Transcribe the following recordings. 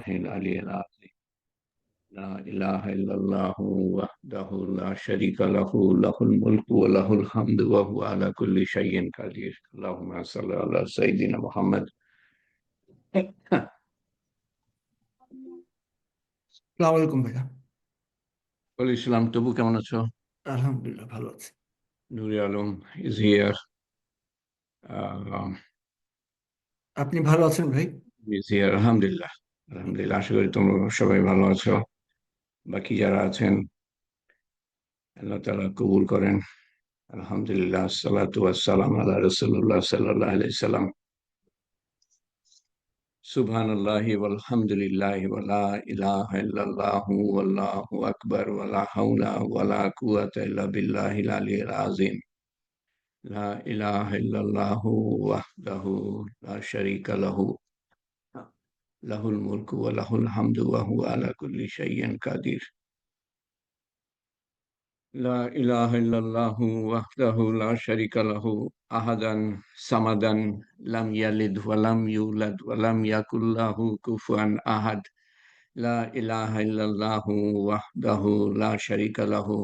العلي العظيم. لا إله إلا الله وحده لا شريك له، له الملك وله الحمد وهو على كل شيء قدير. اللهم صل على سيدنا محمد। সালাম আলাইকুম ভাইয়া। ইসলাম, তবু কেমন আছো? আলহামদুলিল্লাহ ভালো আছি। নুরি আলম ইজ হিয়ার। আপনি ভালো আছেন ভাই? আলহামদুলিল্লাহ। আলহামদুলিল্লাহ, আশা করি তোমরা সবাই ভালো আছো। বাকি যারা আছেন, আল্লাহ তাআলা কবুল করেন। আলহামদুলিল্লাহ, সালাতু ওয়াসসালাম আলা রাসূলিল্লাহ সাল্লাল্লাহু আলাইহি সাল্লাম। সুবহানাল্লাহি ওয়ালহামদুলিল্লাহি ওয়ালা ইলাহা ইল্লাল্লাহু ওয়াল্লাহু আকবার ওয়ালা হাওলা ওয়ালা কুওয়াতা ইল্লা বিল্লাহিল আলিয়্যিল আযীম। লা ইলাহা ইল্লাল্লাহু ওয়াহদাহু লা শারীকা লাহু, লাহুল মুলকু ওয়া লাহুল হামদু ওয়া হুয়া আলা কুল্লি শাইইন কাদির। লা ইলাহা ইল্লাল্লাহু ওয়াহদাহু লা শারীকা লাহু আহাদান সামাদান লাম ইয়ালিদ ওয়া লাম ইউলাদ ওয়া লাম ইয়াকুল লাহু কুফুয়ান আহাদ। লা ইলাহা ইল্লাল্লাহু ওয়াহদাহু লা শারীকা লাহু,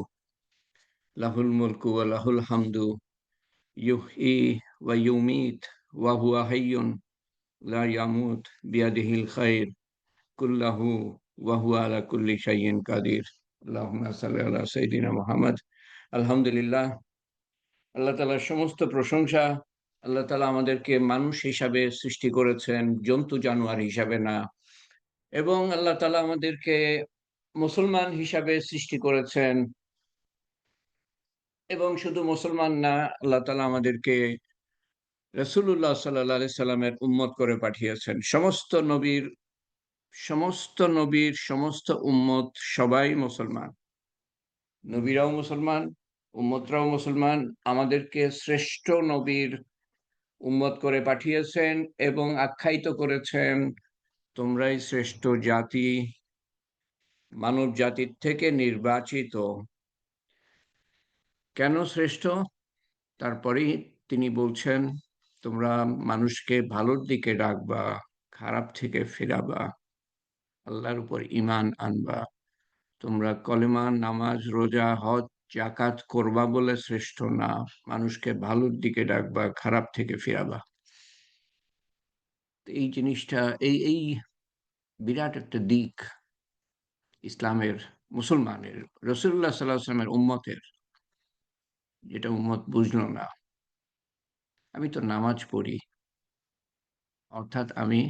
লাহুল মুলকু ওয়া লাহুল হামদু ইউহয়ী ওয়া ইউমীত ওয়া হুয়া হাইয়্যুন লা ইয়ামুত বিয়াদিহিল খায়র কুল্লাহু ওয়া হুয়া আলা কুল্লি শাইইন কাদির। আল্লাহুম্মা সাল্লি আলা সাইয়্যিদিনা মুহাম্মদ। আলহামদুলিল্লাহ, আল্লাহ তাআলার সমস্ত প্রশংসা। আল্লাহ তাআলা আমাদেরকে মানুষ হিসাবে সৃষ্টি করেছেন, জন্তু জানোয়ার হিসাবে না। এবং আল্লাহ তাআলা আমাদেরকে মুসলমান হিসাবে সৃষ্টি করেছেন। এবং শুধু মুসলমান না, আল্লাহ তাআলা আমাদেরকে রাসূলুল্লাহ সাল্লাল্লাহু আলাইহি সাল্লামের উম্মত করে পাঠিয়েছেন। সমস্ত নবীর সমস্ত উম্মত সবাই মুসলমান। নবীরাও মুসলমান, উম্মতরাও মুসলমান। আমাদেরকে শ্রেষ্ঠ নবীর উম্মত করে পাঠিয়েছেন এবং আখ্যায়িত করেছেন, তোমরাই শ্রেষ্ঠ জাতি, মানব জাতির থেকে নির্বাচিত। কেন শ্রেষ্ঠ? তারপরেই তিনি বলছেন, তোমরা মানুষকে ভালোর দিকে ডাকবা, খারাপ থেকে ফেরাবা, আল্লাহর উপর ঈমান আনবা। তোমরা কলেমা, নামাজ, রোজা, হজ, যাকাত করবা বলে শ্রেষ্ঠ না, মানুষকে ভালোর দিকে ডাকবা, খারাপ থেকে ফেরাবা। এই জিনিসটা, এই এই বিরাট একটা দিক ইসলামের, মুসলমানের, রাসূলুল্লাহ সাল্লাল্লাহু আলাইহি ওয়াসাল্লামের উম্মতের, যেটা উম্মত বুঝলো না। আমি তো নামাজ পড়ি, অর্থাৎ আমি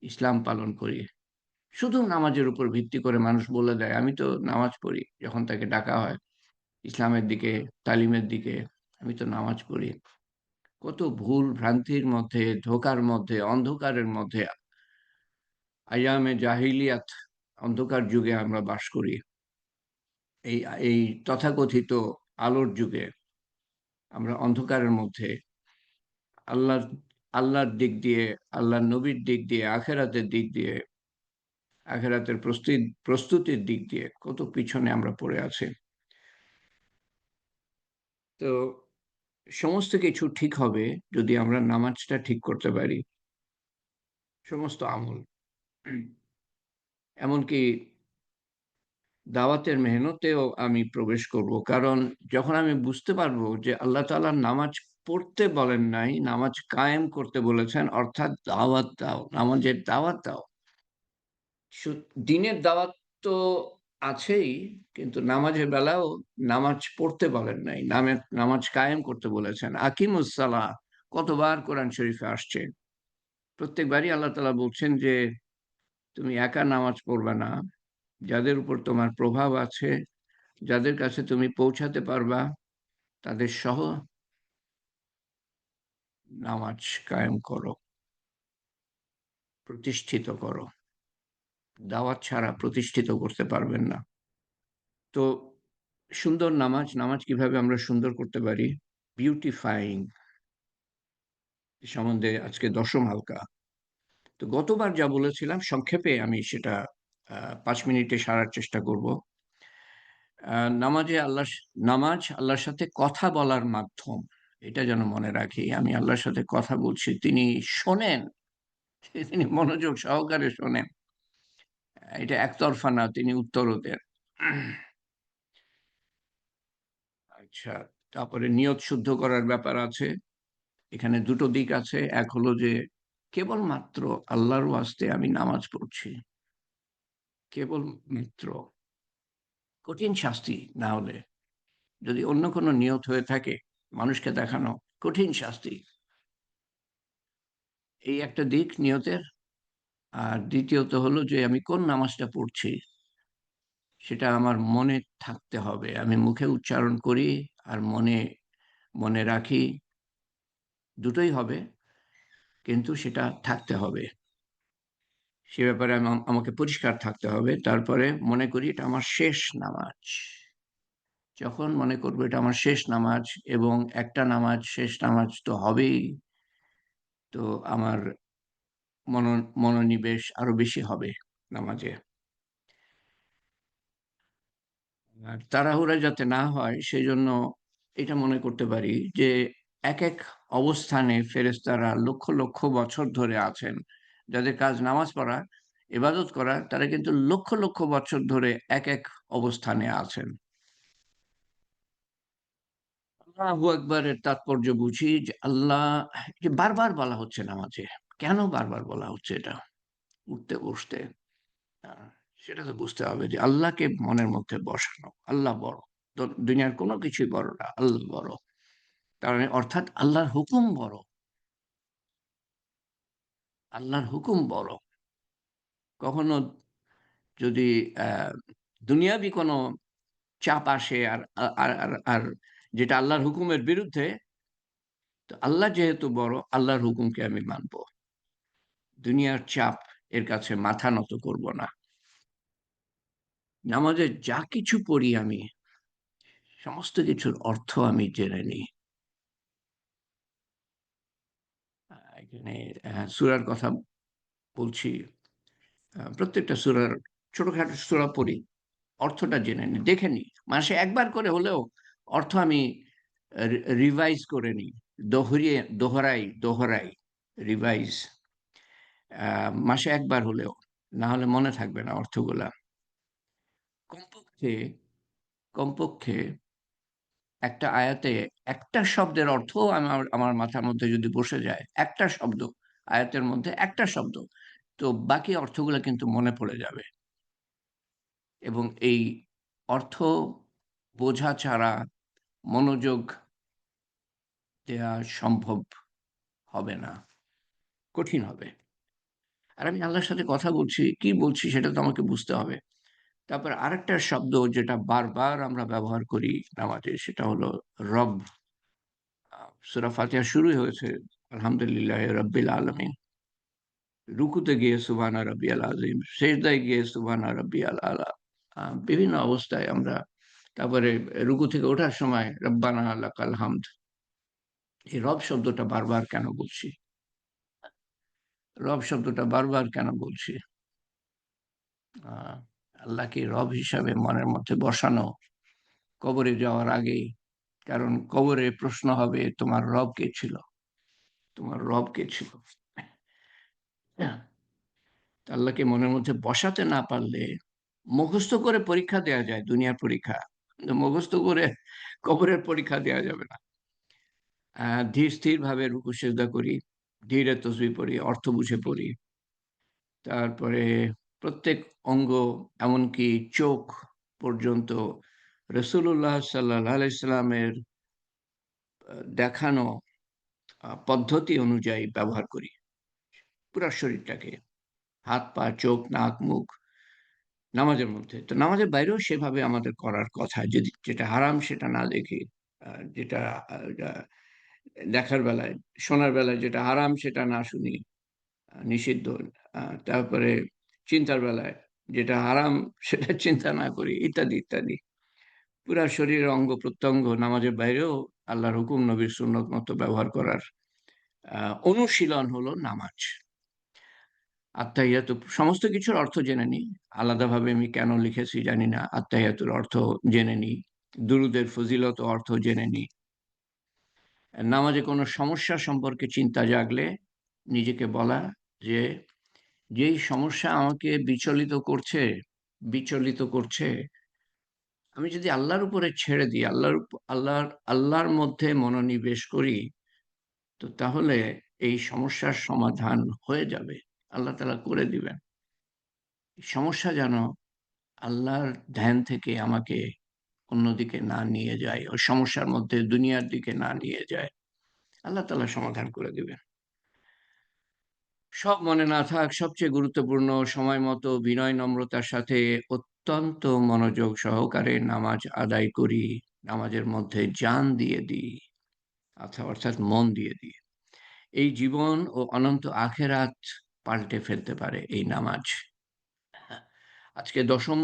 ইসলাম পালন করি। শুধু নামাজের উপর ভিত্তি করে মানুষ বলে দেয় আমি তো নামাজ পড়ি, যখন তাকে ডাকা হয় ইসলামের দিকে, তালিমের দিকে, আমি তো নামাজ পড়ি। কত ভুল ভ্রান্তির মধ্যে, ধোঁকার মধ্যে, অন্ধকারের মধ্যে, আইয়ামে জাহিলিয়াত, অন্ধকার যুগে আমরা বাস করি। এই এই তথাকথিত আলোর যুগে আমরা অন্ধকারের মধ্যে, আল্লাহর আল্লাহর দিক দিয়ে, আল্লাহর নবীর দিক দিয়ে, আখেরাতের দিক দিয়ে, আখেরাতের প্রস্তুতির দিক দিয়ে কত পিছনে আমরা পড়ে আছি। তো সমস্ত কিছু ঠিক হবে যদি আমরা নামাজটা ঠিক করতে পারি। সমস্ত আমল, এমনকি দাওয়াতের মেহনতেও আমি প্রবেশ করব। কারণ যখন আমি বুঝতে পারবো যে আল্লাহ তাআলা নামাজ পড়তে বলেন নাই, নামাজ কায়েম করতে বলেছেন, অর্থাৎ দাওয়াত দাও, নামাজের দাওয়াত দাও। দ্বীনের দাওয়াত তো আছেই, কিন্তু নামাজের বেলাও নামাজ পড়তে বলেন নাই, নামাজ কায়েম করতে বলেছেন। আকিমুস সালাহ কতবার কোরআন শরীফে আসছে। প্রত্যেকবারই আল্লাহ তাআলা বলছেন যে তুমি একা নামাজ পড়বে না, যাদের উপর তোমার প্রভাব আছে, যাদের কাছে তুমি পৌঁছাতে পারবা, তাদের সহ নামাজ কায়েম করো, প্রতিষ্ঠিত করো। দাওয়াত ছাড়া প্রতিষ্ঠিত করতে পারবেন না। তো সুন্দর নামাজ, নামাজ কিভাবে আমরা সুন্দর করতে পারি? বিউটিফাইং সম্বন্ধে আজকে দশম হালকা। তো গতবার যা বলেছিলাম সংক্ষেপে আমি সেটা ৫ মিনিটে সারার চেষ্টা করব। নামাজ আল্লাহর সাথে কথা বলার মাধ্যম। এটা যেন মনে রাখি, আমি আল্লাহর সাথে কথা বলছি, তিনি শোনেন, তিনি মনোযোগ সহকারে শোনেন। এটা একতরফা না, তিনি উত্তরও দেন। আচ্ছা, তারপরে নিয়ত শুদ্ধ করার ব্যাপার আছে। এখানে ২ টো দিক আছে। এক হলো যে কেবলমাত্র আল্লাহর ওয়াস্তে আমি নামাজ পড়ছি। কেবলমাত্র। কঠিন শাস্তি না হলে। যদি অন্য কোনো নিয়ত হয়ে থাকে, মানুষকে দেখানো, কঠিন শাস্তি। এই একটা দিক নিয়তের। আর দ্বিতীয়ত হলো যে আমি কোন নামাজটা পড়ছি, সেটা আমার মনে থাকতে হবে। আমি মুখে উচ্চারণ করি আর মনে মনে রাখি, দুটোই হবে, কিন্তু সেটা থাকতে হবে। সে ব্যাপারে আমাকে পরিষ্কার থাকতে হবে। তারপরে মনে করি এটা আমার শেষ নামাজ। যখন মনে করব এটা আমার শেষ নামাজ, এবং একটা নামাজ, শেষ নামাজ তো হবেই, তো আমার মনো মনোনিবেশ আরো বেশি হবে নামাজে। আর তাড়াহুড়া যাতে না হয় সেজন্য এটা মনে করতে পারি যে এক অবস্থানে ফেরেশতারা লক্ষ লক্ষ বছর ধরে আছেন। যাদের কাজ নামাজ পড়া, ইবাদত করা, তারা কিন্তু লক্ষ লক্ষ বছর ধরে এক অবস্থানে আছেন। আল্লাহু আকবারের তাৎপর্য বুঝি যে আল্লাহ, যে বারবার বলা হচ্ছে নামাজে। কেন বারবার বলা হচ্ছে এটা? উঠতে বসতে। আ সেটা তো বুঝতে হবে যে আল্লাহকে মনের মধ্যে বসানো। আল্লাহ বড়। দুনিয়ার কোনো কিছুই বড় না। আল্লাহ বড়। তার মানে অর্থাৎ আল্লাহর হুকুম বড়। আল্লাহর হুকুম বড়। কখনো যদি অ্যা দুনিয়াবি কোনো চাপ আসে আর আ আর আর আর যেটা আল্লাহর হুকুমের বিরুদ্ধে, তো আল্লাহ যেহেতু বড়, আল্লাহর হুকুমকে আমি মানব। দুনিয়ার চাপ এর কাছে মাথা নত করব না। নামাজে যা কিছু পড়ি আমি, সমস্ত কিছুর অর্থ আমি জেনে নিই। এখানে সূরার কথা বলছি। প্রত্যেকটা সূরার, ছোটখাটো সূরা পড়ি। অর্থটা জেনে নিই, দেখে নিই। মাসে একবার করে হলেও অর্থ আমি রিভাইজ করে নিই। দোহরাই, রিভাইজ। মাসে একবার হলেও। না হলে মনে থাকবে না অর্থগুলা। কমপক্ষে কমপক্ষে একটা আয়াতে একটা শব্দের অর্থও আমার আমার মাথার মধ্যে যদি বসে যায়, একটা শব্দ, আয়াতের মধ্যে একটা শব্দ, তো বাকি অর্থগুলা কিন্তু মনে পড়ে যাবে। এবং এই অর্থ বোঝা ছাড়া মনোযোগ দেয়া সম্ভব হবে না। কঠিন হবে। আর আমি আল্লাহর সাথে কথা বলছি, কি বলছি সেটা তো আমাকে বুঝতে হবে। তারপর আরেকটা শব্দ যেটা বারবার আমরা ব্যবহার করি নামাজে, সেটা হলো রব। সূরা ফাতিহা শুরুই হয়েছে আলহামদুলিল্লাহি রাব্বিল আলামিন। রুকুতে গিয়ে সুবহানা রাব্বিয়াল আযীম, সেজদায় গিয়ে সুবহানা রাব্বিয়াল আলা। বিভিন্ন অবস্থায় আমরা, তারপরে রুকু থেকে ওঠার সময় রব্বানা লাকাল হামদ। এই রব শব্দটা বারবার কেন বলছি? রব শব্দটা বারবার কেন বলছি? আ আল্লাহকে রব হিসাবে মনের মধ্যে বসানো কবরে যাওয়ার আগেই। কারণ কবরে প্রশ্ন হবে, তোমার রব কে ছিল? তোমার রব কে ছিল? হ্যাঁ, আল্লাহকে মনের মধ্যে বসাতে না পারলে মুখস্থ করে পরীক্ষা দেয়া যায়, দুনিয়ার পরীক্ষা। কিন্তু মুখস্থ করে কবরের পরীক্ষা দেয়া যাবে না। ধীর স্থিরভাবে রুকু সিজদা করি, ধীরে তসবিহ পড়ি, অর্থ বুঝে পড়ি। তারপরে প্রত্যেক অঙ্গ, এমনকি চোখ পর্যন্ত রাসূলুল্লাহ সাল্লাল্লাহু আলাইহি সাল্লামের দেখানো পদ্ধতি অনুযায়ী ব্যবহার করি। পুরা শরীরটাকে। হাত, পা, চোখ, নাক, মুখ নামাজের মধ্যে। তো নামাজের বাইরেও সেভাবে আমাদের করার কথা। যদি যেটা হারাম সেটা না দেখি। যেটা আ আ দেখার বেলায়, শোনার বেলায় যেটা হারাম সেটা না শুনি, নিষিদ্ধ। তারপরে চিন্তার বেলায় যেটা হারাম সেটা চিন্তা না করি, ইত্যাদি, ইত্যাদি। পুরা শরীরের অঙ্গ-প্রত্যঙ্গ নামাজের বাইরেও আল্লাহর হুকুম, নবীর সুন্নত মতো ব্যবহার করার আ অনুশীলন হলো নামাজ। আত্তাহিয়াতু, সমস্ত কিছুর অর্থ জেনে নিই। আলাদাভাবে আমি কেন লিখেছি জানি না। আত্তাহিয়াতুর অর্থ জেনে নিই। দুরূদের ফজিলত ও অর্থ জেনে নিই। নামাজে কোনো সমস্যা সম্পর্কে চিন্তা জাগলে নিজেকে বলা যে, যেই সমস্যা আমাকে বিচলিত করছে, আমি যদি আল্লাহর উপরে ছেড়ে দিই, আল্লাহর মধ্যে মনোনিবেশ করি, তো তাহলে এই সমস্যার সমাধান হয়ে যাবে। আল্লাহ তাআলা করে দিবেন। সমস্যা যেন আল্লাহর ধ্যান থেকে আমাকে অন্যদিকে না নিয়ে যায়, ওই সমস্যার মধ্যে দুনিয়ার দিকে না নিয়ে যায়। আল্লাহ তাআলা সমাধান করে দিবেন। সব মনে না থাক, সবচেয়ে গুরুত্বপূর্ণ সময় মতো বিনয় নম্রতার সাথে অত্যন্ত মনোযোগ সহকারে নামাজ আদায় করি। নামাজের মধ্যে জান দিয়ে দিই, অর্থাৎ মন দিয়ে দিই। এই জীবন ও অনন্ত আখেরাত পাল্টে ফেলতে পারে এই নামাজ। হ্যাঁ, আজকে ১০ম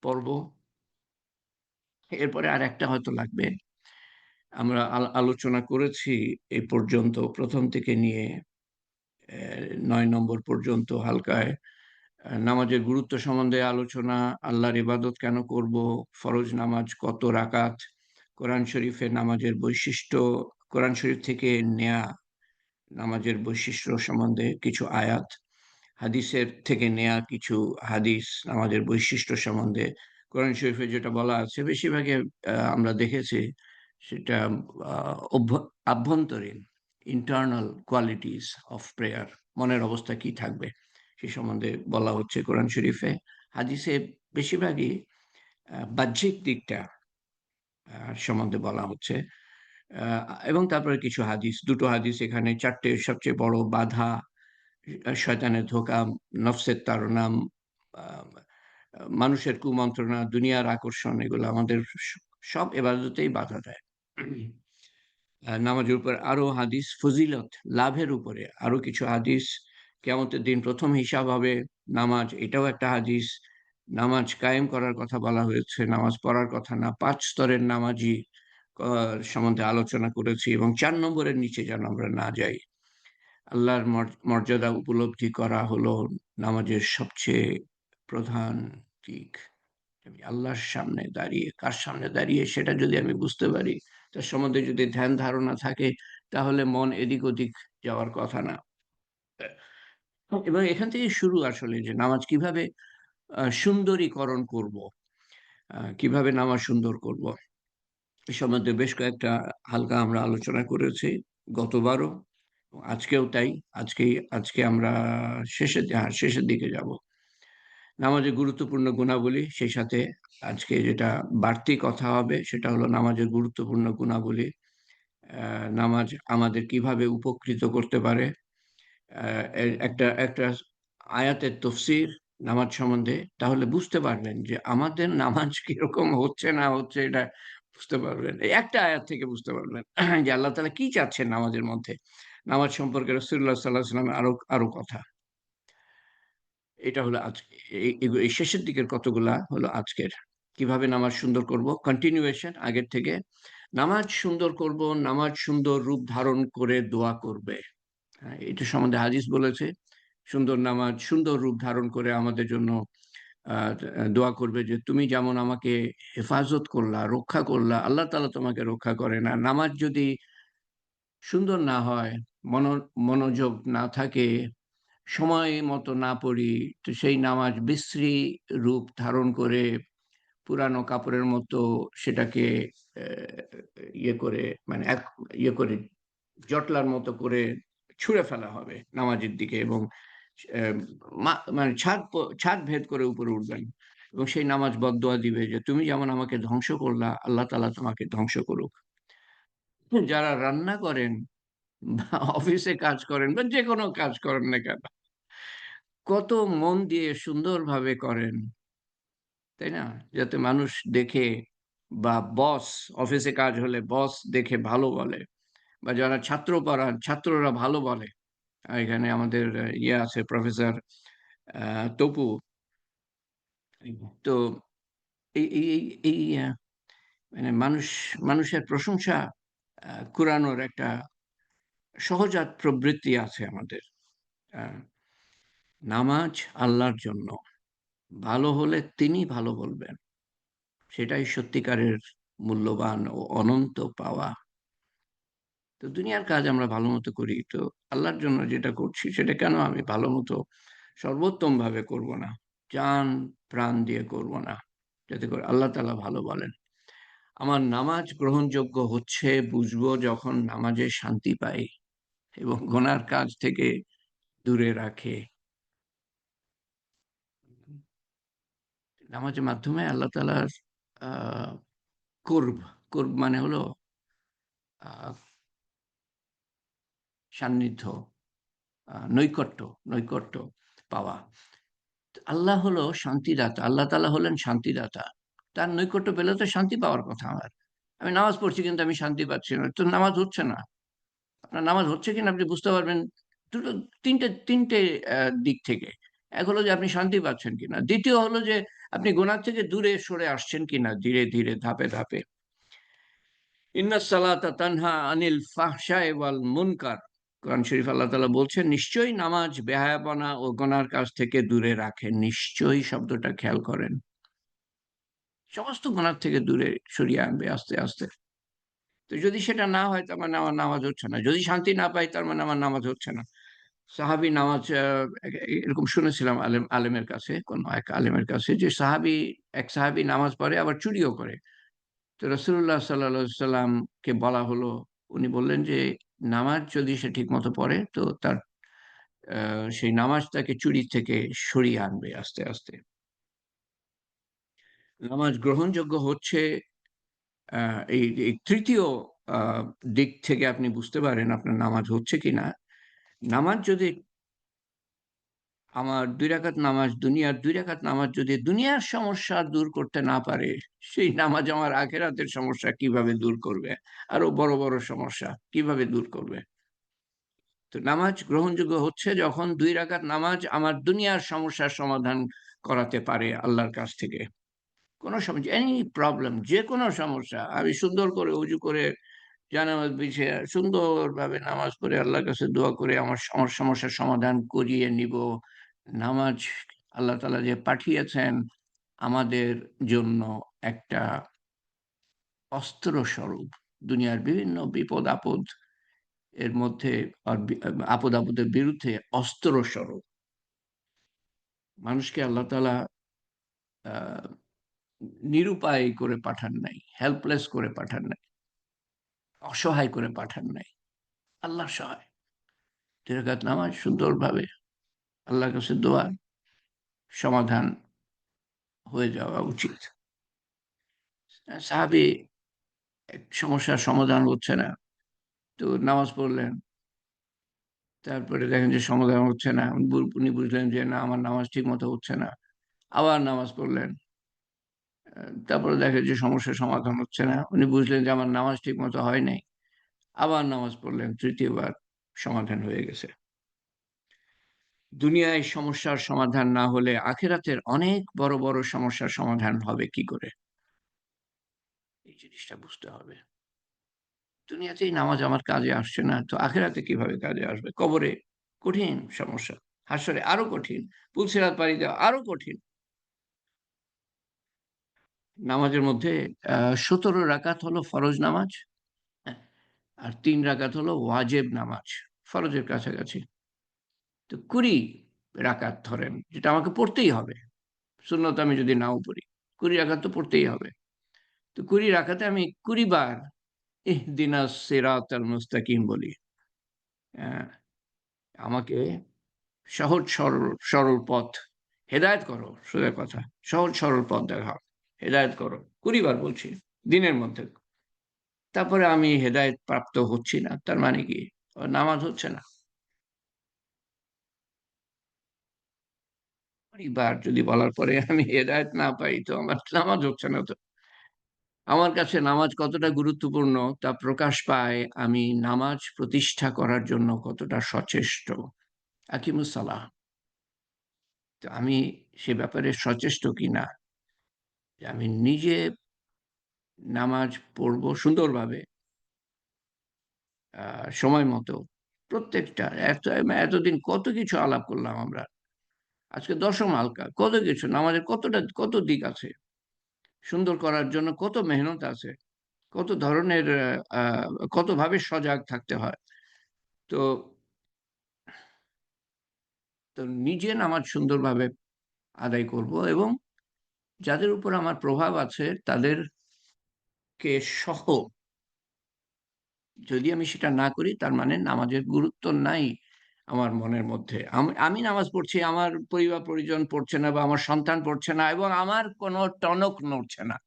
পর্ব। এরপরে আরেকটা হয়তো লাগবে। আমরা আলোচনা করেছি এই পর্যন্ত ১ম থেকে নিয়ে ৯ নম্বর পর্যন্ত হালকায় নামাজের গুরুত্ব সম্বন্ধে আলোচনা, আল্লাহর ইবাদত কেন করব, ফরজ নামাজ কত রাকাত, কোরআন শরীফের নামাজের বৈশিষ্ট্য, কোরআন শরীফ থেকে নেয়া নামাজের বৈশিষ্ট্য সম্বন্ধে কিছু আয়াত, হাদিসের থেকে নেয়া কিছু হাদিস নামাজের বৈশিষ্ট্য সম্বন্ধে। কোরআন শরীফে যেটা বলা আছে বেশিরভাগই আমরা দেখেছি সেটা আভ্যন্তরীণ ইন্টারনাল কোয়ালিটিস অফ প্রেয়ার, মনের অবস্থা কি থাকবে সে সম্বন্ধে বলা হচ্ছে কোরআন শরীফে। হাদিসে বেশিরভাগই বাহ্যিক দিকটা সম্বন্ধে বলা হচ্ছে। এবং তারপরে কিছু হাদিস, ২ টো হাদিস এখানে, ৪টে সবচেয়ে বড় বাধা, শয়তানের ধোঁকা, নফসের তাড়না, আ মানুষের কুমন্ত্রণা, দুনিয়ার আকর্ষণ, এগুলো আমাদের সব ইবাদতেই বাধা দেয়। নামাজের উপর আরো হাদিস, ফজিলত, লাভের উপরে আরো কিছু হাদিস, কিয়ামতের দিন ১ম হিসাব হবে নামাজ, এটাও একটা হাদিস। নামাজ কায়েম করার কথা বলা হয়েছে, নামাজ পড়ার কথা না। ৫ স্তরের নামাজি আ সম্বন্ধে আলোচনা করেছি এবং ৪ নম্বরের নিচে যেন আমরা না যাই। আল্লাহর মর্যাদা উপলব্ধি করা হলো নামাজের সবচেয়ে প্রধান দিক। আমি আল্লাহর সামনে দাঁড়িয়ে, কার সামনে দাঁড়িয়ে সেটা যদি আমি বুঝতে পারি, তার সম্বন্ধে যদি ধ্যান ধারণা থাকে, তাহলে মন এদিক ওদিক যাওয়ার কথা না। এবং এখান থেকেই শুরু আসলে, যে নামাজ কিভাবে সুন্দরীকরণ করব, কিভাবে নামাজ সুন্দর করব। এ সম্বন্ধে বেশ কয়েকটা হালকা আমরা আলোচনা করেছি গতবারও, আজকেও তাই। আজকে আমরা শেষের দিকে যাব। নামাজের গুরুত্বপূর্ণ গুণাবলী, সেই সাথে আজকে যেটা বাড়তি কথা হবে সেটা হলো নামাজের গুরুত্বপূর্ণ গুণাবলী। নামাজ আমাদের কিভাবে উপকৃত করতে পারে। একটা আয়াতের তফসির নামাজ সম্বন্ধে, তাহলে বুঝতে পারবেন যে আমাদের নামাজ কিরকম হচ্ছে না হচ্ছে, এটা বুঝতে পারবেন। এই একটা আয়াত থেকে বুঝতে পারবেন যে আল্লাহ তাআলা কি চাচ্ছেন নামাজের মধ্যে। নামাজ সম্পর্কে রাসূলুল্লাহ সাল্লাল্লাহু আলাইহি ওয়াসাল্লামের আরো কথা। এটা হলো আজকে এই শেষের দিকের কতগুলা হলো আজকের। কিভাবে নামাজ সুন্দর করব? কন্টিনিউয়েশন আগের থেকে। নামাজ সুন্দর করব, নামাজ সুন্দর রূপ ধারণ করে দোয়া করবে। হ্যাঁ, এটা সম্বন্ধে হাদিস বলেছে। সুন্দর নামাজ সুন্দর রূপ ধারণ করে আমাদের জন্য আ দোয়া করবে যে, "তুমি যেমন আমাকে হেফাজত করলা, রক্ষা করলা, আল্লাহ তাআলা তোমাকে রক্ষা করে না।" নামাজ যদি সুন্দর না হয়, মনোযোগ না থাকে, সময় মতো না পড়ি, তো সেই নামাজ বিশ্রী রূপ ধারণ করে পুরানো কাপড়ের মতো সেটাকে অ্যা ইয়ে করে, মানে ইয়ে করে জটলার মতো করে ছুঁড়ে ফেলা হবে নামাজের দিকে, এবং অ্যা মানে ছাদ ভেদ করে উপরে উঠবেন এবং সেই নামাজ বদদোয়া দিবে যে, "তুমি যেমন আমাকে ধ্বংস করলা, আল্লাহ তাআলা তোমাকে ধ্বংস করুক।" যারা রান্না করেন বা অফিসে কাজ করেন বা যেকোনো কাজ করেন না কেন, কত মন দিয়ে সুন্দরভাবে করেন, তাই না? যাতে মানুষ দেখে, বা অফিসে কাজ হলে বস দেখে ভালো বলে, বা যারা ছাত্র পড়ান, ছাত্ররা ভালো বলে। এখানে আমাদের ইয়ে আছে, প্রফেসর আ তপু। তো এই মানে মানুষের প্রশংসা কুড়ানোর একটা সহজাত প্রবৃত্তি আছে আমাদের। আ নামাজ আল্লাহর জন্য। ভালো হলে তিনি ভালো বলবেন। সেটাই সত্যিকারের মূল্যবান ও অনন্ত পাওয়া। তো দুনিয়ার কাজ আমরা ভালো মতো করি। তো আল্লাহর জন্য যেটা করছি সেটা কেন আমি ভালো মতো সর্বোত্তমভাবে করব না? জান প্রাণ দিয়ে করব না? যাতে করে আল্লাহ তাআলা ভালো বলেন। আমার নামাজ গ্রহণযোগ্য হচ্ছে বুঝবো যখন নামাজে শান্তি পাই এবং গুনার কাজ থেকে দূরে রাখে। নামাজের মাধ্যমে আল্লাহ তাআলার আ কুরব, কুরব মানে হলো আ সান্নিধ্য, নৈকট্য, নৈকট্য পাওয়া। আল্লাহ হলো শান্তিদাতা। আল্লাহ তাআলা হলেন শান্তিদাতা। তার নৈকট্য পেলে তো শান্তি পাওয়ার কথা আমার। আমি নামাজ পড়ছি কিন্তু আমি শান্তি পাচ্ছি না। তো নামাজ হচ্ছে না। আপনার নামাজ হচ্ছে কিনা আপনি বুঝতে পারবেন ২ ৩টে দিক থেকে। এক হলো যে আপনি শান্তি পাচ্ছেন কিনা। ২য় হলো যে আপনি গুনাহ থেকে দূরে সরে আসছেন কিনা ধীরে, ধীরে ধাপে, ধাপে। ইন্নাস সালাতা তানহা আনিল ফাহশাই ওয়াল মুনকার। কোরআন শরীফ আল্লাহ তাআলা বলছেন, নিশ্চয়ই নামাজ বেহায়াপনা ও গুনার কাজ থেকে দূরে রাখে। নিশ্চয়ই শব্দটা খেয়াল করেন। সমস্ত গুনাহ থেকে দূরে সরিয়ে আনবে আস্তে, আস্তে। তো যদি সেটা না হয় তার মানে আমার নামাজ হচ্ছে না। যদি শান্তি না পাই তার মানে আমার নামাজ হচ্ছে না। সাহাবী নামাজ এরকম শুনেছিলাম আলেমের কাছে, কোন এক আলেমের কাছে যে এক সাহাবী নামাজ পড়ে আবার চুরিও করে। তো রাসূলুল্লাহ সাল্লাল্লাহু আলাইহি সাল্লামকে বলা হলো, উনি বললেন যে, নামাজ যদি সে ঠিকমতো পড়ে তো তার আ সেই নামাজ তাকে চুরি থেকে সরিয়ে আনবে আস্তে, আস্তে। নামাজ গ্রহণযোগ্য হচ্ছে আ এই ৩য় আ দিক থেকে আপনি বুঝতে পারেন আপনার নামাজ হচ্ছে কিনা। নামাজ যদি আমার ২ রাকাত নামাজ দুনিয়ার ২ রাকাত নামাজ যদি দুনিয়ার সমস্যা দূর করতে না পারে, সেই নামাজ আমার আখিরাতের সমস্যা কিভাবে দূর করবে? আরো বড়, বড় সমস্যা কিভাবে দূর করবে? তো নামাজ গ্রহণযোগ্য হচ্ছে যখন ২ রাকাত নামাজ আমার দুনিয়ার সমস্যার সমাধান করাতে পারে আল্লাহর কাছ থেকে। কোন সমস্যা এনি প্রবলেম যেকোনো সমস্যা আমি সুন্দর করে অজু করে জানামাজ বিছিয়ে সুন্দরভাবে নামাজ পড়ে আল্লাহর কাছে দোয়া করে আমার সমস্যার সমাধান করিয়ে নিব। নামাজ আল্লাহ তাআলা যে পাঠিয়েছেন আমাদের জন্য একটা অস্ত্রস্বরূপ। দুনিয়ার বিভিন্ন বিপদ-আপদ এর মধ্যে আর আপদ-আপদের বিরুদ্ধে অস্ত্রস্বরূপ। মানুষকে আল্লাহ তাআলা আ নিরুপায় করে পাঠান নাই, হেল্পলেস করে পাঠান নাই, অসহায় করে পাঠান নাই। আল্লাহ সহায়। ২ রাকাত নামাজ সুন্দরভাবে আল্লাহর কাছে দোয়া, সমাধান হয়ে যাওয়া উচিত। সাহাবী এক সমস্যার সমাধান হচ্ছে না। তো নামাজ পড়লেন। তারপরে দেখেন যে সমাধান হচ্ছে না। উনি বুঝলেন যে না আমার নামাজ ঠিকমতো হচ্ছে না। আবার নামাজ পড়লেন। তারপরে দেখেন যে সমস্যার সমাধান হচ্ছে না। উনি বুঝলেন যে আমার নামাজ ঠিকমতো হয় নাই। আবার নামাজ পড়লেন ৩য় বার সমাধান হয়ে গেছে। দুনিয়ায় সমস্যার সমাধান না হলে আখিরাতের অনেক বড়, বড় সমস্যার সমাধান হবে কি করে? এই জিনিসটা বুঝতে হবে। দুনিয়াতেই নামাজ আমার কাজে আসছে না, তো আখিরাতে কিভাবে কাজে আসবে? কবরে কঠিন সমস্যা। হাসরে আরো কঠিন। পুলসিরাত পাড়ি দেওয়া আরো কঠিন। নামাজের মধ্যে ১৭ রাকাত হলো ফরজ নামাজ, হ্যাঁ? আর ৩ রাকাত হলো ওয়াজেব নামাজ, ফরজের কাছাকাছি। তো ২০ রাকাত ধরেন, যেটা আমাকে পড়তেই হবে। সুন্নত আমি যদি নাও পড়ি। ২০ রাকাত তো পড়তেই হবে। তো ২০ রাকাতে আমি ২০ বার ইহদিনাস সিরাতাল মুস্তাকিম বলি। অ্যা আমাকে সহজ সরল সরল পথ হেদায়েত করো, সোজা কথা। সহজ সরল পথ দেখাও। হেদায়েত করো। ২০ বার বলছি দিনের মধ্যে। তারপরে আমি হেদায়েত প্রাপ্ত হচ্ছি না। তার মানে কি? নামাজ হচ্ছে না। ২০ বার যদি বলার পরে আমি হেদায়েত না পাই তো আমার নামাজ হচ্ছে না তো। আমার কাছে নামাজ কতটা গুরুত্বপূর্ণ তা প্রকাশ পায় আমি নামাজ প্রতিষ্ঠা করার জন্য কতটা সচেষ্ট। আকিমুস সালাহ। তো আমি সে ব্যাপারে সচেষ্ট কিনা যে আমি নিজে নামাজ পড়বো সুন্দরভাবে আ সময় মতো। প্রত্যেকটা এতদিন কত কিছু আলাপ করলাম আমরা। আজকে ১০ম হালকা। কত কিছু নামাজের কত দিক আছে। সুন্দর করার জন্য কত মেহনত আছে। কত ধরনের কতভাবে সজাগ থাকতে হয়। তো তো নিজে নামাজ সুন্দরভাবে আদায় করব এবং যাদের উপর আমার প্রভাব আছে তাদেরকে সহ, যদি আমি সেটা না করি তার মানে নামাজের গুরুত্ব নাই আমার মনের মধ্যে। আমি নামাজ পড়ছি, আমার পরিবার-পরিজন পড়ছে না বা আমার সন্তান পড়ছে না এবং আমার কোনো টনক নড়ছে না,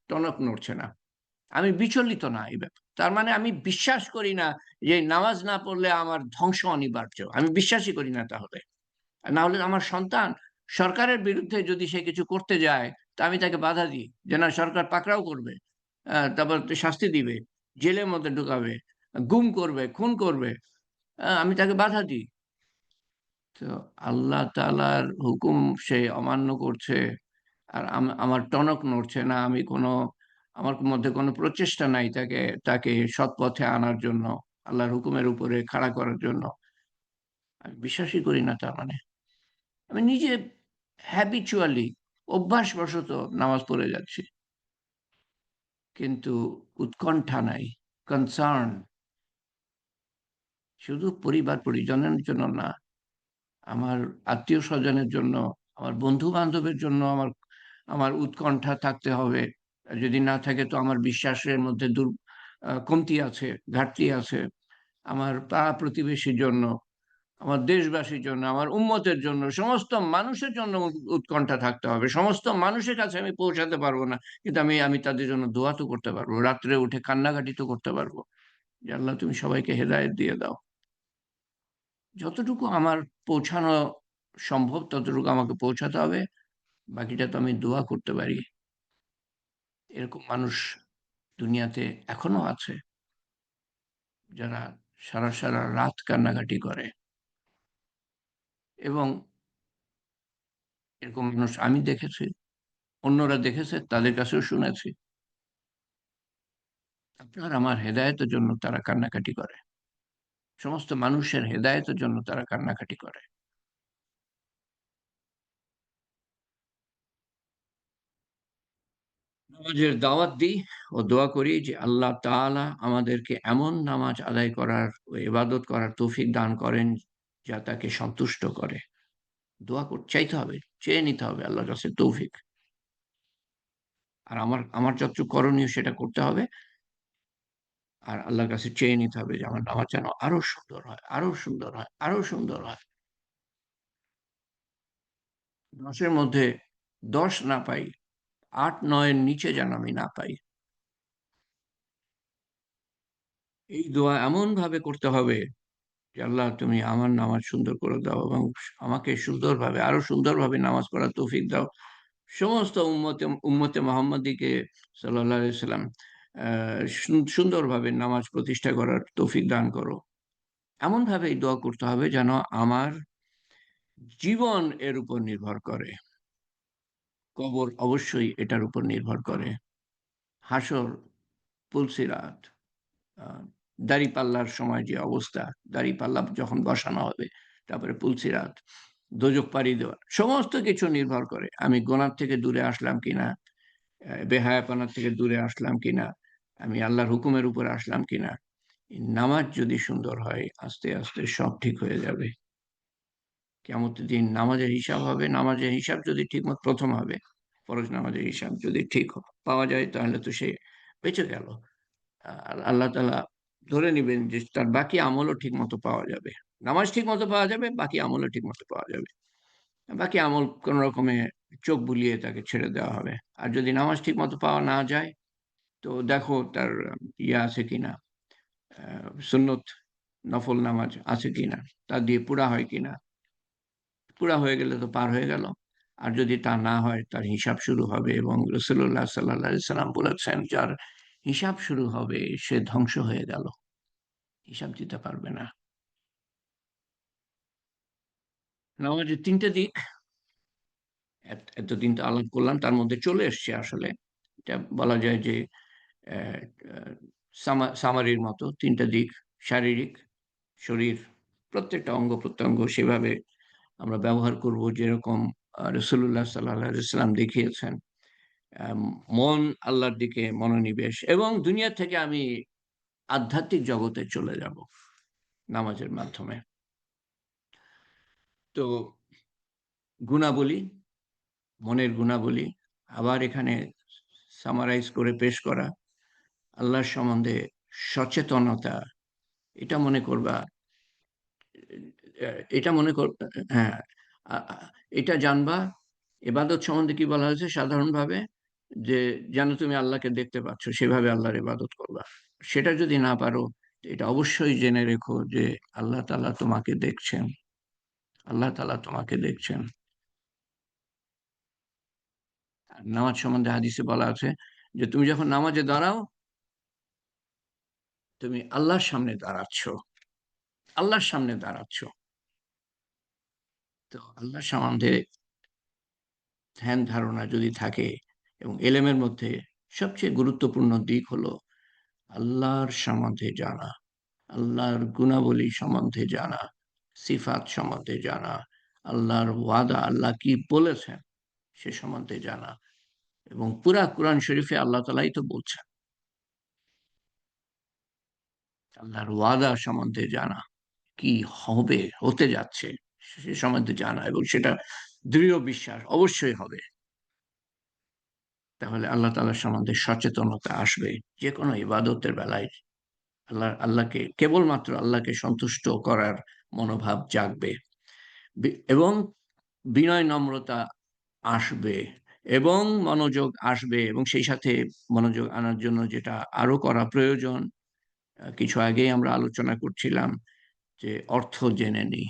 টনক নড়ছে না। আমি বিচলিত না এই ব্যাপারে। তার মানে আমি বিশ্বাস করি না যে নামাজ না পড়লে আমার ধ্বংস অনিবার্য। আমি বিশ্বাসই করি না তাহলে। না হলে আমার সন্তান সরকারের বিরুদ্ধে যদি সে কিছু করতে যায়, তা আমি তাকে বাধা দিই যে, "না, সরকার পাকড়াও করবে। তারপর তো শাস্তি দিবে, জেলের মধ্যে ঢুকাবে, গুম করবে, খুন করবে।" আমি তাকে বাধা দিই। তো আল্লাহ তাআলার হুকুম সে অমান্য করছে। আর আমার টনক নড়ছে না। আমার মধ্যে কোনো প্রচেষ্টা নাই তাকে সৎ পথে আনার জন্য, আল্লাহর হুকুমের উপরে খাড়া করার জন্য। আমি বিশ্বাসই করি না তার মানে। আমি নিজে habitually অভ্যাসবশত নামাজ পড়ে যাচ্ছি। কিন্তু উৎকণ্ঠা নাই, কনসার্ন শুধু পরিবার-পরিজনের জন্য না, আমার আত্মীয়স্বজনের জন্য, আমার বন্ধু-বান্ধবের জন্য আমার আমার উৎকণ্ঠা থাকতে হবে। যদি না থাকে তো আমার বিশ্বাসের মধ্যে কমতি আছে, ঘাটতি আছে। আমার পাড়া-প্রতিবেশীর জন্য, আমার দেশবাসীর জন্য, আমার উম্মতের জন্য, সমস্ত মানুষের জন্য উৎকণ্ঠা থাকতে হবে। সমস্ত মানুষের কাছে আমি পৌঁছাতে পারব না। কিন্তু আমি আমি তাদের জন্য দোয়া তো করতে পারব। রাত্রে উঠে কান্নাকাটি তো করতে পারব। যে আল্লাহ তুমি সবাইকে হেদায়েত দিয়ে দাও। যতটুকু আমার পৌঁছানো সম্ভব ততটুকু আমাকে পৌঁছাতে হবে। বাকিটা তো আমি দোয়া করতে পারি। এরকম মানুষ দুনিয়াতে এখনো আছে যারা সারা রাত কান্নাকাটি করে এবং এরকম মানুষ আমি দেখেছি, অন্যরা দেখেছে, তাদের কাছেও শুনেছি। আপনার আমার হেদায়েতের জন্য তারা কান্নাকাটি করে। সমস্ত মানুষের হেদায়েতের জন্য তারা কান্নাকাটি করে। নামাজের দাওয়াত দিই ও দোয়া করি যে আল্লাহ তাআলা আমাদেরকে এমন নামাজ আদায় করার ও ইবাদত করার তৌফিক দান করেন যা তাকে সন্তুষ্ট করে। চাইতে হবে, চেয়ে নিতে হবে আল্লাহর কাছে তৌফিক। আর আমার যতটুকু করণীয় সেটা করতে হবে। আর আল্লাহর কাছে চেয়ে নিতে হবে যে আমার নামাজ যেন আরো সুন্দর হয়, আরো সুন্দর হয়, আরো সুন্দর হয়। ১০ এর মধ্যে ১০ না পাই, ৮-৯ এর নিচে যেন আমি না পাই। এই দোয়া এমনভাবে করতে হবে যে, আল্লাহ তুমি আমার নামাজ সুন্দর করে দাও এবং আমাকে সুন্দরভাবে আরো সুন্দরভাবে নামাজ পড়ার তৌফিক দাও। সমস্ত উম্মতে মুহাম্মাদীকে সাল্লাল্লাহু আলাইহি সাল্লাম সুন্দরভাবে নামাজ প্রতিষ্ঠা করার তৌফিক দান করো। এমনভাবে এই দোয়া করতে হবে যেন আমার জীবন এর উপর নির্ভর করে। কবর অবশ্যই এটার উপর নির্ভর করে। হাসর, পুলসিরাত, আ দাঁড়িপাল্লার সময় যে অবস্থা, দাঁড়িপাল্লা যখন বসানো হবে, তারপরে পুলসিরাত, দোজখ পাড়ি দেওয়া, সমস্ত কিছু নির্ভর করে। আমি গুনাহ থেকে দূরে আসলাম কিনা, বেহায়াপনা থেকে দূরে আসলাম কিনা, আমি আল্লাহর হুকুমের উপরে আসলাম কিনা। এই নামাজ যদি সুন্দর হয়, আস্তে সব ঠিক হয়ে যাবে। কিয়ামতের দিন নামাজের হিসাব হবে। নামাজের হিসাব যদি ঠিকমত ১ম হবে, ফরজ নামাজের হিসাব যদি ঠিক পাওয়া যায় তাহলে তো সে বেঁচে গেল। আর আল্লাহ তাআলা ধরে নিবেন যে তার বাকি আমলও ঠিকমতো পাওয়া যাবে। নামাজ ঠিকমতো পাওয়া যাবে, বাকি আমলও ঠিকমতো পাওয়া যাবে। বাকি আমল কোন রকমে চোখ বুলিয়ে তাকে ছেড়ে দেওয়া হবে। আর যদি নামাজ ঠিকমতো পাওয়া না যায়, তো দেখো তার আছে কিনা, আ সুন্নত নফল নামাজ আছে কিনা, তা দিয়ে পুরা হয় কিনা। পুরা হয়ে গেলে তো পার হয়ে গেল। আর যদি তা না হয় তার হিসাব শুরু হবে এবং রাসূলুল্লাহ সাল্লাল্লাহু আলাইহি সাল্লাম বলেছেন, যার হিসাব শুরু হবে সে ধ্বংস হয়ে গেল। হিসাব দিতে পারবে না। নামাজের ৩ টে দিক এতদিন তো আলাপ করলাম তার মধ্যে চলে এসছে আসলে। এটা বলা যায় যে অ্যা অ্যা সামারির মতো ৩ টা দিক। শারীরিক, শরীর, প্রত্যেকটা অঙ্গ-প্রত্যঙ্গ সেভাবে আমরা ব্যবহার করব যেরকম রাসূলুল্লাহ সাল্লাল্লাহু আলাইহি ওয়াসাল্লাম দেখিয়েছেন। মন আল্লাহর দিকে মনোনিবেশ, এবং দুনিয়া থেকে আমি আধ্যাত্মিক জগতে চলে যাব নামাজের মাধ্যমে। তো গুণাবলী, মনের গুণাবলী আবার এখানে সামারাইজ করে পেশ করা। আল্লাহর সম্বন্ধে সচেতনতা, এটা মনে করবা, এটা মনে কর, হ্যাঁ, এটা জানবা। এবাদত সম্বন্ধে কি বলা হয়েছে সাধারণভাবে, যে যেন তুমি আল্লাহকে দেখতে পাচ্ছ সেভাবে আল্লাহর ইবাদত করবা। সেটা যদি না পারো, এটা অবশ্যই জেনে রেখো যে আল্লাহ তাআলা তোমাকে দেখছেন, আল্লাহ তাআলা তোমাকে দেখছেন। আর নামাজ সম্বন্ধে হাদিসে বলা আছে যে তুমি যখন নামাজে দাঁড়াও, তুমি আল্লাহর সামনে দাঁড়াচ্ছ, আল্লাহর সামনে দাঁড়াচ্ছ। তো আল্লাহ সম্বন্ধে ধ্যান ধারণা যদি থাকে, এবং এলেমের মধ্যে সবচেয়ে গুরুত্বপূর্ণ দিক হলো আল্লাহর সম্বন্ধে জানা, আল্লাহর গুণাবলী সম্বন্ধে জানা, সিফাত সম্বন্ধে জানা, আল্লাহর ওয়াদা, আল্লাহ কি বলেছেন সে সম্বন্ধে জানা। এবং পুরা কোরআন শরীফে আল্লাহ তাআলাই তো বলছেন। আল্লাহর ওয়াদা সম্বন্ধে জানা, কি হবে, হতে যাচ্ছে সে সম্বন্ধে জানা, এবং সেটা দৃঢ় বিশ্বাস অবশ্যই হবে। তাহলে আল্লাহ তাআলার সম্বন্ধে সচেতনতা আসবে। যে কোনো ইবাদতের বেলায় আল্লাহকে, কেবলমাত্র আল্লাহকে সন্তুষ্ট করার মনোভাব জাগবে, এবং বিনয় নম্রতা আসবে, এবং মনোযোগ আসবে। এবং সেই সাথে মনোযোগ আনার জন্য যেটা আরো করা প্রয়োজন, কিছু আগেই আমরা আলোচনা করছিলাম, যে অর্থ জেনে নিই,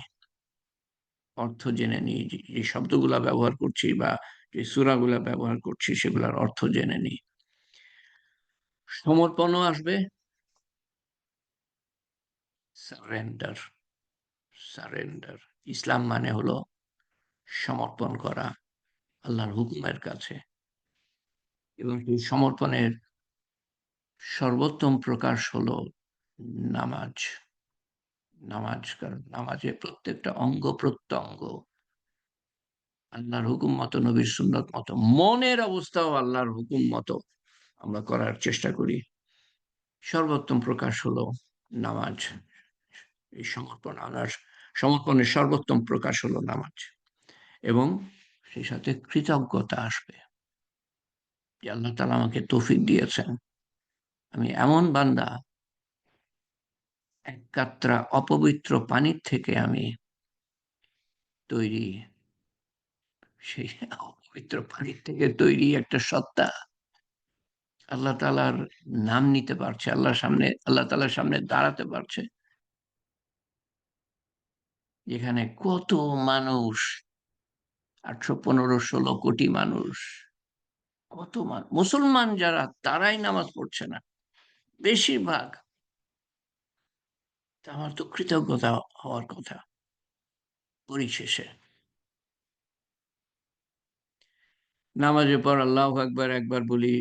অর্থ জেনে নিই, যে শব্দগুলা ব্যবহার করছি বা যে সূরাগুলা ব্যবহার করছি সেগুলার অর্থ জেনে নিই। সমর্পণও আসবে, সারেন্ডার, সারেন্ডার। ইসলাম মানে হলো সমর্পণ করা আল্লাহর হুকুমের কাছে, এবং সেই সমর্পণের সর্বোত্তম প্রকাশ হলো নামাজ। নামাজ, কারণ নামাজে প্রত্যেকটা অঙ্গ প্রত্যঙ্গ আল্লাহর হুকুম মতো, নবীর সুন্নত মতো, মনের অবস্থাও আল্লাহর হুকুম মতো আমরা করার চেষ্টা করি। সর্বোত্তম প্রকাশ হলো নামাজ। এই সমর্পণের সর্বোত্তম প্রকাশ হলো নামাজ। এবং সেই সাথে কৃতজ্ঞতা আসবে, যে আল্লাহ তাআলা আমাকে তৌফিক দিয়েছেন, আমি এমন বান্দা, এক কাতরা অপবিত্র পানির থেকে আমি তৈরি, সেই অপবিত্র পানির থেকে তৈরি একটা সত্তা আল্লাহ তাআলার নাম নিতে পারছে, আল্লাহ তাআলার সামনে দাঁড়াতে পারছে, যেখানে কত মানুষ, 815-16 কোটি মানুষ, মুসলমান যারা, তারাই নামাজ পড়ছে না বেশিরভাগ। তা আমার তো কৃতজ্ঞতা হওয়ার কথা। পরিশেষে নামাজের পর আল্লাহু আকবার একবার বলি,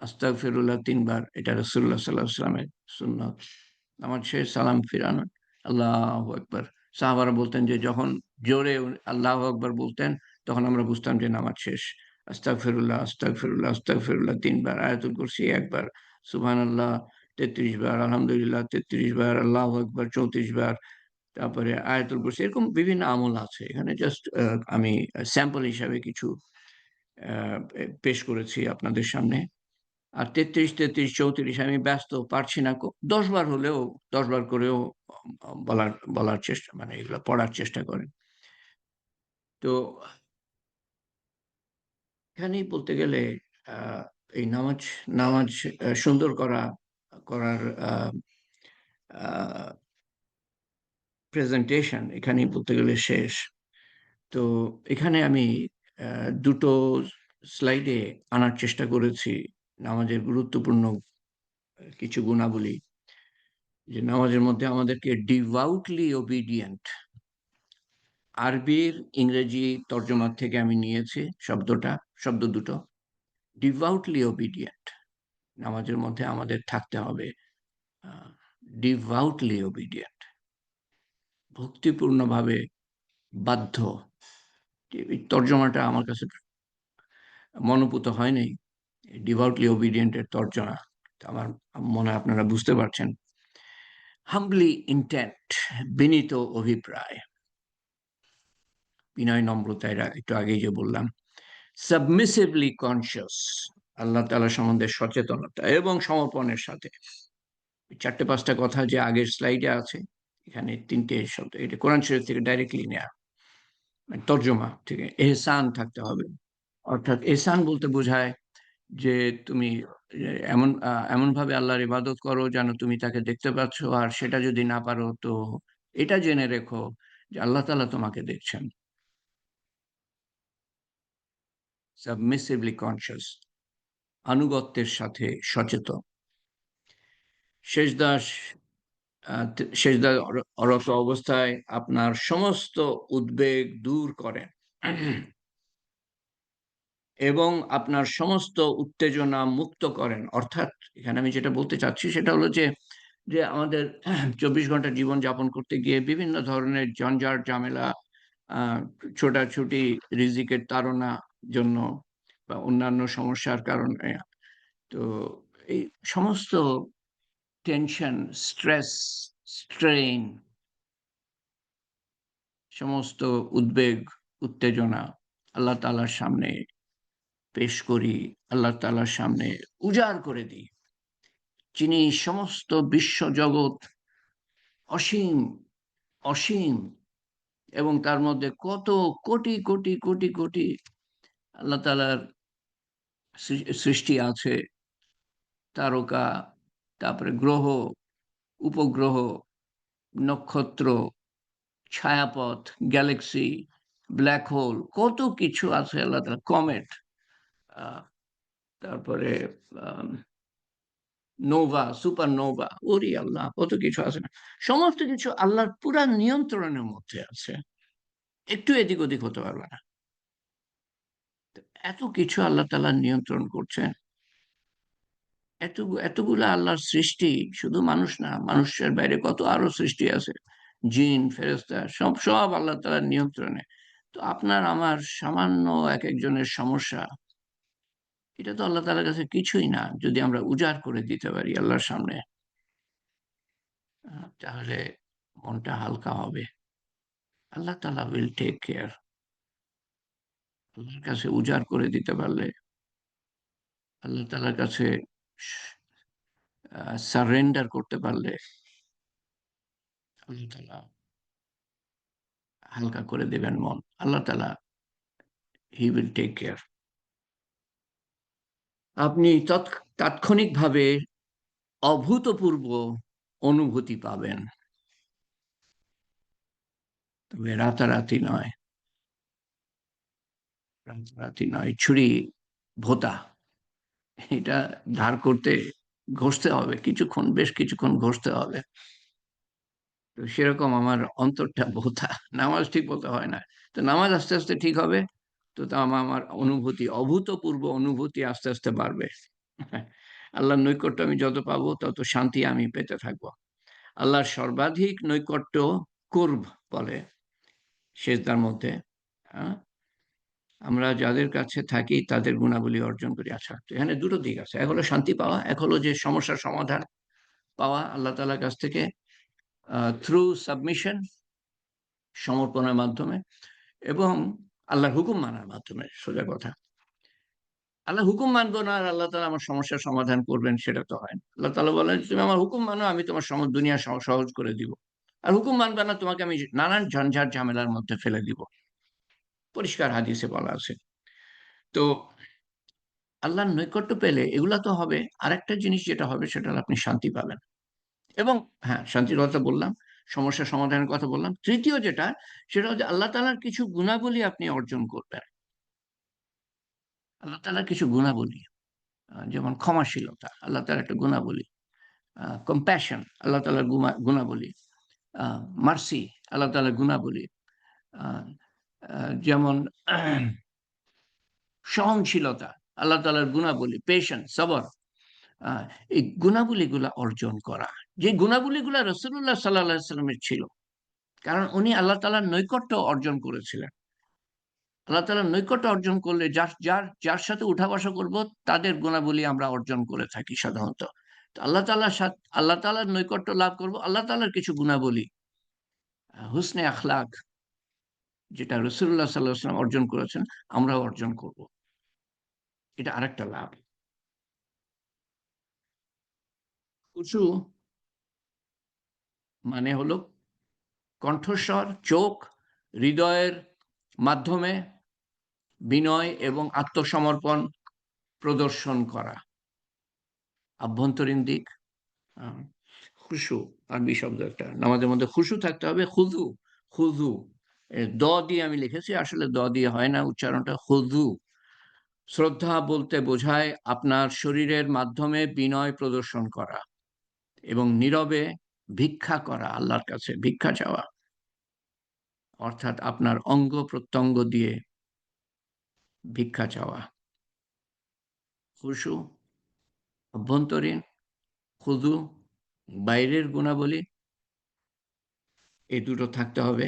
আস্তাগফিরুল্লাহ ৩ বার, এটা রাসূলুল্লাহ সাল্লাল্লাহু আলাইহি ওয়াসাল্লামের সুন্নাত। নামাজ শেষ সালাম ফিরানো, আল্লাহু আকবার। সাহাবারা বলতেন যে যখন জোরে আল্লাহু আকবার বলতেন, তখন আমরা বুঝতাম যে নামাজ শেষ। আস্তাগফিরুল্লাহ, আস্তাগফিরুল্লাহ, আস্তাগফিরুল্লাহ ৩ বার, আয়াতুল কুরসি একবার, সুবহানাল্লাহ ৩৩ বার, আলহামদুলিল্লাহ ৩৩ বার, আল্লাহু আকবার ৩৪ বার, তারপরে আয়াতুল কুরসি। এরকম বিভিন্ন আমল আছে। এখানে জাস্ট আমি স্যাম্পল হিসাবে কিছু পেশ করেছি আপনাদের সামনে। আর ৩৩, ৩৩, ৩৪ আমি ব্যস্ত, পারছি না। ১০ বার হলেও, ১০ বার করেও বলার বলার চেষ্টা, মানে এগুলো পড়ার চেষ্টা করেন। তো এখানেই বলতে গেলে আ এই নামাজ নামাজ সুন্দর করার আ আ প্রেজেন্টেশন এখানেই বলতে গেলে শেষ। তো এখানে আমি ২ টো স্লাইডে আনার চেষ্টা করেছি নামাজের গুরুত্বপূর্ণ কিছু গুণাবলী। যে নামাজের মধ্যে আমাদেরকে ডিভাউটলি ওবিডিয়েন্ট, আরবির ইংরেজি তর্জমা থেকে আমি নিয়েছি শব্দ দুটো। ডিভাউটলি ওবিডিয়েন্ট, নামাজের মধ্যে আমাদের থাকতে হবে ডিভাউটলি ওবিডিয়েন্ট, ভক্তিপূর্ণভাবে বাধ্য। এই তর্জমাটা আমার কাছে মনোপুত হয়নি, ডিভোটলি ওবিডিয়েন্টের তর্জমা। আমার মনে হয় আপনারা বুঝতে পারছেন। হাম্বলি ইন্টেন্ট, বিনীত অভিপ্রায়, বিনয় নম্রতা, এরা একটু আগেই যে বললাম। সাবমিসিভলি কনসিয়াস, আল্লাহ তাআলা সম্বন্ধে সচেতনতা এবং সমর্পণের সাথে। ৪-৫টা কথা যে আগের স্লাইডে আছে, এখানে ৩টে শব্দ, এটা কোরআন শরীফ থেকে ডাইরেক্টলি নেয়া, মানে তর্জমা থেকে। এহসান থাকতে হবে, অর্থাৎ এহসান বলতে বোঝায় যে তুমি এমনভাবে আল্লাহর ইবাদত করো যেন তুমি তাকে দেখতে পাচ্ছ, আর সেটা যদি না পারো তো এটা জেনে রেখো যে আল্লাহ তাআলা তোমাকে দেখছেন। সাবমিসিভলি কনসিয়াস, আনুগত্যের সাথে সচেতন। শেষদাস সেজদায় রত অবস্থায় আপনার সমস্ত উদ্বেগ দূর করেন এবং আপনার সমস্ত উত্তেজনা মুক্ত করেন। অর্থাৎ এখানে আমি যেটা বলতে চাচ্ছি সেটা হলো যে যে আমাদের ২৪ ঘন্টা জীবন যাপন করতে গিয়ে বিভিন্ন ধরনের ঝঞ্ঝাট ঝামেলা, ছোটাছুটি, রিজিকের তাড়না জন্য বা অন্যান্য সমস্যার কারণে, তো এই সমস্ত টেনশন, স্ট্রেস, স্ট্রেইন, সমস্ত উদ্বেগ, উত্তেজনা আল্লাহ তাআলার সামনে পেশ করি, আল্লাহ তাআলার সামনে উজাড় করে দিই। যিনি সমস্ত বিশ্বজগৎ, অসীম, অসীম, এবং তার মধ্যে কত কোটি, কোটি, কোটি, কোটি আল্লাহ তাআলার সৃষ্টি আছে। তারকা, তারপরে গ্রহ, উপগ্রহ, নক্ষত্র, ছায়াপথ, গ্যালাক্সি, ব্ল্যাক হোল, কত কিছু আছে আল্লাহ তাআলা, কমেট, আ তারপরে আম নোভা, সুপারনোভা, ওরে আল্লাহ! কত কিছু আছে না? সমস্ত কিছু আল্লাহর পুরা নিয়ন্ত্রণের মধ্যে আছে। একটু এদিক ওদিক হতে পারবে না। এত কিছু আল্লাহ তাআলা নিয়ন্ত্রণ করছেন। এতগুলা আল্লাহর সৃষ্টি, শুধু মানুষ না, মানুষের বাইরে কত আরো সৃষ্টি আছে। জিন, ফেরেশতা, সব আল্লাহ তাআলার নিয়ন্ত্রণে। তো আপনার আমার সামান্য একেকজনের সমস্যা, এটা তো আল্লাহ তাআলার কাছে কিছুই না। যদি আমরা উজাড় করে দিতে পারি আল্লাহর সামনে, তাহলে মনটা হালকা হবে। আল্লাহ তাআলা will take care. আল্লাহর কাছে উজাড় করে দিতে পারলে, আল্লাহ তাআলার কাছে স সারেন্ডার করতে পারলে, আল্লাহ তাআলা হালকা করে দেবেন মন। আল্লাহ তাআলা he will take care. আপনি তাৎক্ষণিকভাবে অভূতপূর্ব অনুভূতি পাবেন। তবে রাতারাতি নয়, রাতারাতি নয়। ছুরি ভোঁতা, এটা ধার করতে ঘষতে হবে। কিছুক্ষণ, বেশ কিছুক্ষণ ঘষতে হবে। তো সেরকম আমার অন্তরটা ভোঁতা। নামাজ ঠিক মতো হয় না। তো নামাজ আস্তে, আস্তে ঠিক হবে। তো আমার অনুভূতি, অভূতপূর্ব অনুভূতি আস্তে, আস্তে বাড়বে। আল্লাহর নৈকট্য আমি যত পাবো তত শান্তি আমি পেতে থাকবো। আল্লাহর সর্বাধিক নৈকট্য কুরব বলে সেজদার মধ্যে। আ আমরা যাদের কাছে থাকি তাদের গুণাবলী অর্জন করি। আচ্ছা, তো এখানে ২ টো দিক আছে। এক হলো শান্তি পাওয়া, এক হলো যে সমস্যার সমাধান পাওয়া আল্লাহ তাআলার কাছ থেকে থ্রু সাবমিশন, সমর্পণের মাধ্যমে, এবং আল্লাহর হুকুম মানার মাধ্যমে। সোজা কথা। আল্লাহর হুকুম মানব না আর আল্লাহ তাআলা আমার সমস্যার সমাধান করবেন, সেটা তো হয় না। আল্লাহ তাআলা বলেন, "তুমি আমার হুকুম মানো, আমি তোমার দুনিয়া সহজ করে দিব। আর হুকুম মানবে না, তোমাকে আমি নানান ঝঞ্ঝাট ঝামেলার মধ্যে ফেলে দিব।" পরিষ্কার হাদিসে বলা আছে। তো আল্লাহর নৈকট্য পেলে এগুলা তো হবে। আরেকটা জিনিস যেটা হবে সেটা হলো আপনি শান্তি পাবেন। এবং হ্যাঁ, শান্তির কথা বললাম, সমস্যা সমাধানের কথা বললাম। তৃতীয় যেটা, সেটা হচ্ছে আল্লাহ তাআলার কিছু গুণাবলী আপনি অর্জন করবেন। আল্লাহ তাআলার কিছু গুণাবলী, যেমন ক্ষমাশীলতা আল্লাহ তাআলার একটা গুণাবলী। কম্প্যাশন আল্লাহ তাআলার গুণাবলী। আ মার্সি আল্লাহ তাআলার গুণাবলী। আ আ যেমন সহনশীলতা আল্লাহ তাআলার গুণাবলী, পেশেন্স, সবর। আ এই গুণাবলীগুলা অর্জন করা। যে গুণাবলীগুলা রাসূলুল্লাহ সাল্লাল্লাহু আলাইহি ওয়াসাল্লামের ছিল। কারণ উনি আল্লাহ তাআলার নৈকট্য অর্জন করেছিলেন। আল্লাহ তাআলার নৈকট্য অর্জন করলে যার যার যার সাথে উঠা বসা করব তাদের গুণাবলী আমরা অর্জন করে থাকি সাধারণত। তো আল্লাহ তাআলার নৈকট্য লাভ করব, আল্লাহ তাআলার কিছু গুণাবলী, হুসনে আখলাক, যেটা রাসূলুল্লাহ সাল্লাল্লাহু আলাইহি ওয়াসাল্লাম অর্জন করেছেন, আমরাও অর্জন করব। এটা আরেকটা লাভ। খুশু মানে হলো কণ্ঠস্বর, চোখ, হৃদয়ের মাধ্যমে বিনয় এবং আত্মসমর্পণ প্রদর্শন করা। আভ্যন্তরীণ দিক, আ খুশু আরবি শব্দ একটা। নামাজের মধ্যে খুশু থাকতে হবে। খুযু, খুযু, দ দিয়ে আমি লিখেছি, আসলে দ দিয়ে হয় না উচ্চারণটা, খুযু। শ্রদ্ধা বলতে বোঝায় আপনার শরীরের মাধ্যমে বিনয় প্রদর্শন করা এবং নীরবে ভিক্ষা করা, আল্লাহর কাছে ভিক্ষা চাওয়া। অর্থাৎ আপনার অঙ্গ প্রত্যঙ্গ দিয়ে ভিক্ষা চাওয়া। খুশু অভ্যন্তরীণ, খুযু বাইরের গুণাবলী, এই দুটো থাকতে হবে।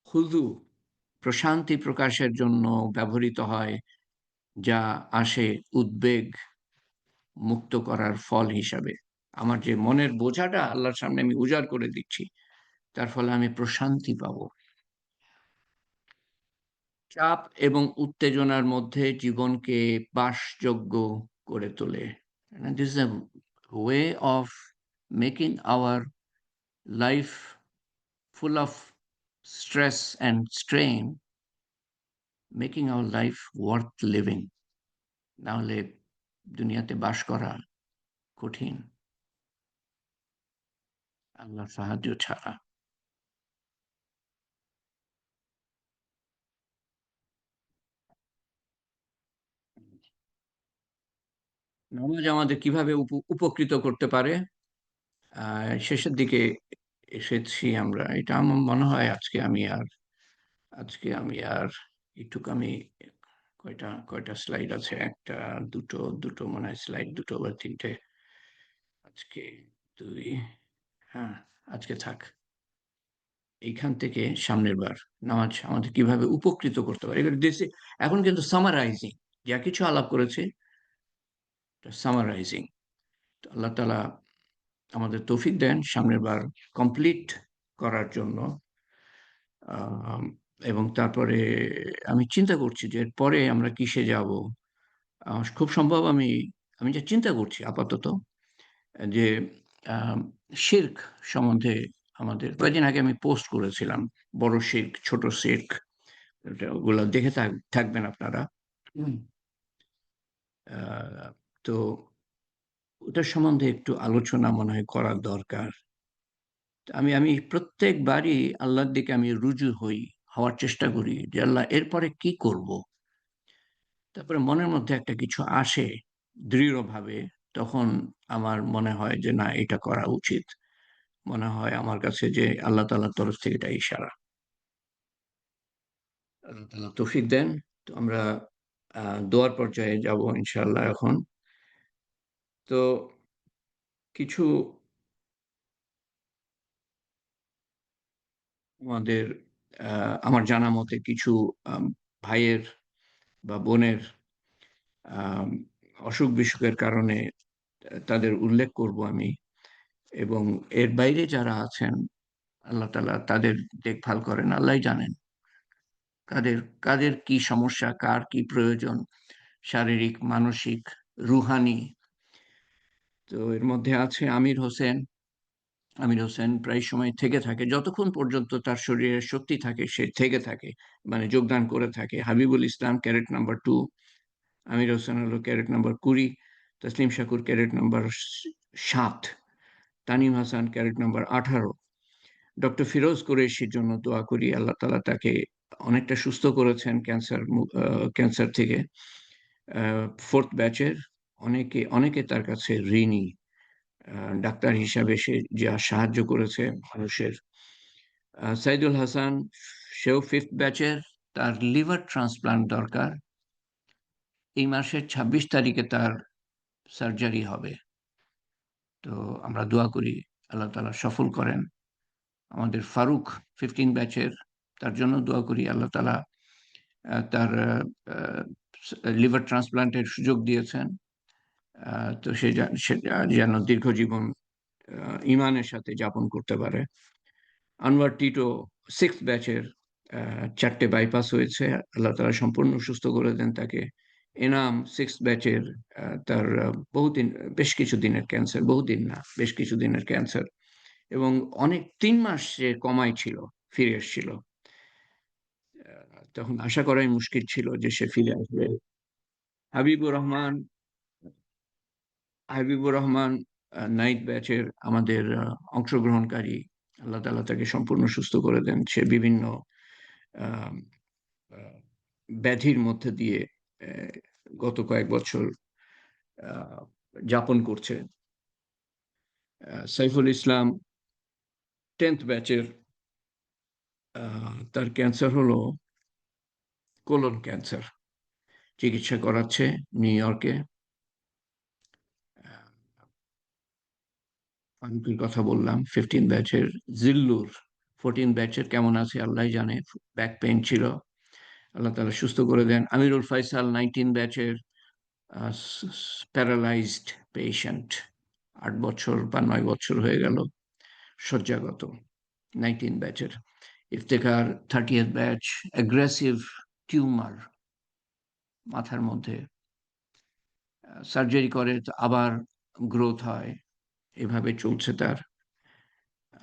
খুযু প্রশান্তি প্রকাশের জন্য ব্যবহৃত হয়, যা আসে উদ্বেগ মুক্ত করার ফল হিসাবে। আমার যে মনের বোঝাটা আল্লাহর সামনে আমি উজাড় করে দিচ্ছি, তার ফলে আমি প্রশান্তি পাবো। চাপ এবং উত্তেজনার মধ্যে জীবনকে বাসযোগ্য করে তোলে। And this is a way of making our life full of stress and strain, making our life worth living. না হলে দুনিয়াতে বাস করা কঠিন আল্লাহর সাহায্য ছাড়া। নামাজ আমাদের কিভাবে উপকৃত করতে পারে? শেষের দিকে এসেছি আমরা। এটা আমার মনে হয় আজকে আমি আর একটুকু আমি কয়টা স্লাইড আছে? ১ টা, ২ টো মনে হয় স্লাইড, ২ টো বা ৩ টে। আজকে ২, হ্যাঁ, আজকে থাক। এইখান থেকে সামনের বার নামাজ আমাদের কিভাবে উপকৃত করতে পারে? এবার এখন কিন্তু সামারাইজিং, যা কিছু আলাপ করেছি, সামারাইজিং। তো আল্লাহ তাআলা আমাদের তৌফিক দেন সামনের বার কমপ্লিট করার জন্য। আম এবং তারপরে আমি চিন্তা করছি যে এরপরে আমরা কিসে যাবো? খুব সম্ভব আমি যা চিন্তা করছি আপাতত, যে আম শিরক সম্বন্ধে আমাদের কয়েকদিন আগে আমি পোস্ট করেছিলাম। বড় শিরক, ছোট শিরক, ওগুলা দেখে থাকবেন আপনারা। হুম। আ তো ওটার সম্বন্ধে একটু আলোচনা মনে হয় করার দরকার। আমি প্রত্যেকবারই আল্লাহর দিকে আমি রুজু হওয়ার চেষ্টা করি যে, "আল্লাহ এরপরে কি করব?" তারপরে মনের মধ্যে একটা কিছু আসে দৃঢ়ভাবে। তখন আমার মনে হয় যে, "না, এটা করা উচিত।" মনে হয় আমার কাছে যে আল্লাহ তাআলার তরফ থেকে এটা ইশারা। আল্লাহ তাআলা তৌফিক দেন। তো আমরা আ দোয়ার পর্যায়ে যাবো ইনশাআল্লাহ এখন। তো কিছু আমাদের আ আমার জানা মতে কিছু আম ভাইয়ের বা বোনের আম অসুখ-বিসুখের কারণে তাদের উল্লেখ করব আমি, এবং এর বাইরে যারা আছেন আল্লাহ তাআলা তাদের দেখভাল করেন, আল্লাহই জানেন। কাদের, কাদের কি সমস্যা, কার কি প্রয়োজন, শারীরিক, মানসিক, রুহানি। তো এর মধ্যে আছে আমির হোসেন। আমির হোসেন প্রায় সময় থেকে থাকে। যতক্ষণ পর্যন্ত তার শরীরে শক্তি থাকে সে থেকে থাকে। মানে যোগদান করে থাকে। হাবিবুল ইসলাম ক্যাডেট নাম্বার 2, আমির হোসেন হলো cadet number 20, Taslim Shakur cadet number 7, Tanim Hasan cadet number 18। Doctor ফিরোজ কুরেশির জন্য দোয়া করি। আল্লাহ তাআলা তাকে অনেকটা সুস্থ করেছেন ক্যান্সার থেকে। 4th ব্যাচের অনেকে তার কাছে ঋণী। আ ডাক্তার হিসাবে সে যা সাহায্য করেছে মানুষের। সাইদুল হাসান, সেও 5th ব্যাচের, তার লিভার ট্রান্সপ্লান্ট দরকার। এই মাসের ২৬ তারিখে তার সার্জারি হবে। তো আমরা দোয়া করি আল্লাহ তাআলা সফল করেন। আমাদের ফারুক 15 ব্যাচের, তার জন্য দোয়া করি আল্লাহ তাআলা তার লিভার ট্রান্সপ্লান্টের সুযোগ দিয়েছেন। তো সে যেন দীর্ঘজীবন ইমানের সাথে যাপন করতে পারে। আনোয়ার টিটো 6th ব্যাচের 4টে বাইপাস হয়েছে, আল্লাহ তাআলা সম্পূর্ণ সুস্থ করে দেন তাকে। এনাম 6th ব্যাচের তার বহুদিন, বেশ কিছু দিনের ক্যান্সার, বহুদিন না, বেশ কিছু দিনের ক্যান্সার, এবং অনেক 3 মাস সে কমাই ছিল, ফিরে এসেছিল। তখন আশা করাই মুশকিল ছিল যে সে ফিরে আসবে। হাবিবুর রহমান হাবিবুর রহমান 9th ব্যাচের আমাদের অংশগ্রহণকারী, আল্লাহ তাআলা তাকে সম্পূর্ণ সুস্থ করে দেন। সে বিভিন্ন আহ, আহ, ব্যাধির মধ্যে দিয়ে আহ, গত কয়েক বছর আহ, যাপন করছে। সাইফুল ইসলাম 10th ব্যাচের, তার ক্যান্সার হলো কোলন ক্যান্সার, চিকিৎসা করাচ্ছে নিউ ইয়র্কে। ফারুকের কথা বললাম 15 ব্যাচের। জিল্লুর 14 ব্যাচের কেমন আছে আল্লাহ জানে, ব্যাক পেইন ছিল, আল্লাহ তাআলা সুস্থ করে দেন। আমিরুল ফাইসাল 19 ব্যাচের, প্যারালাইজড পেশেন্ট, 8 বছর বা 9 বছর হয়ে গেল শয্যাগত, 19 ব্যাচের। Iftekhar 30th batch, aggressive tumour মাথার মধ্যে, সার্জারি করে তো আবার গ্রোথ হয়, এভাবে চলছে তার।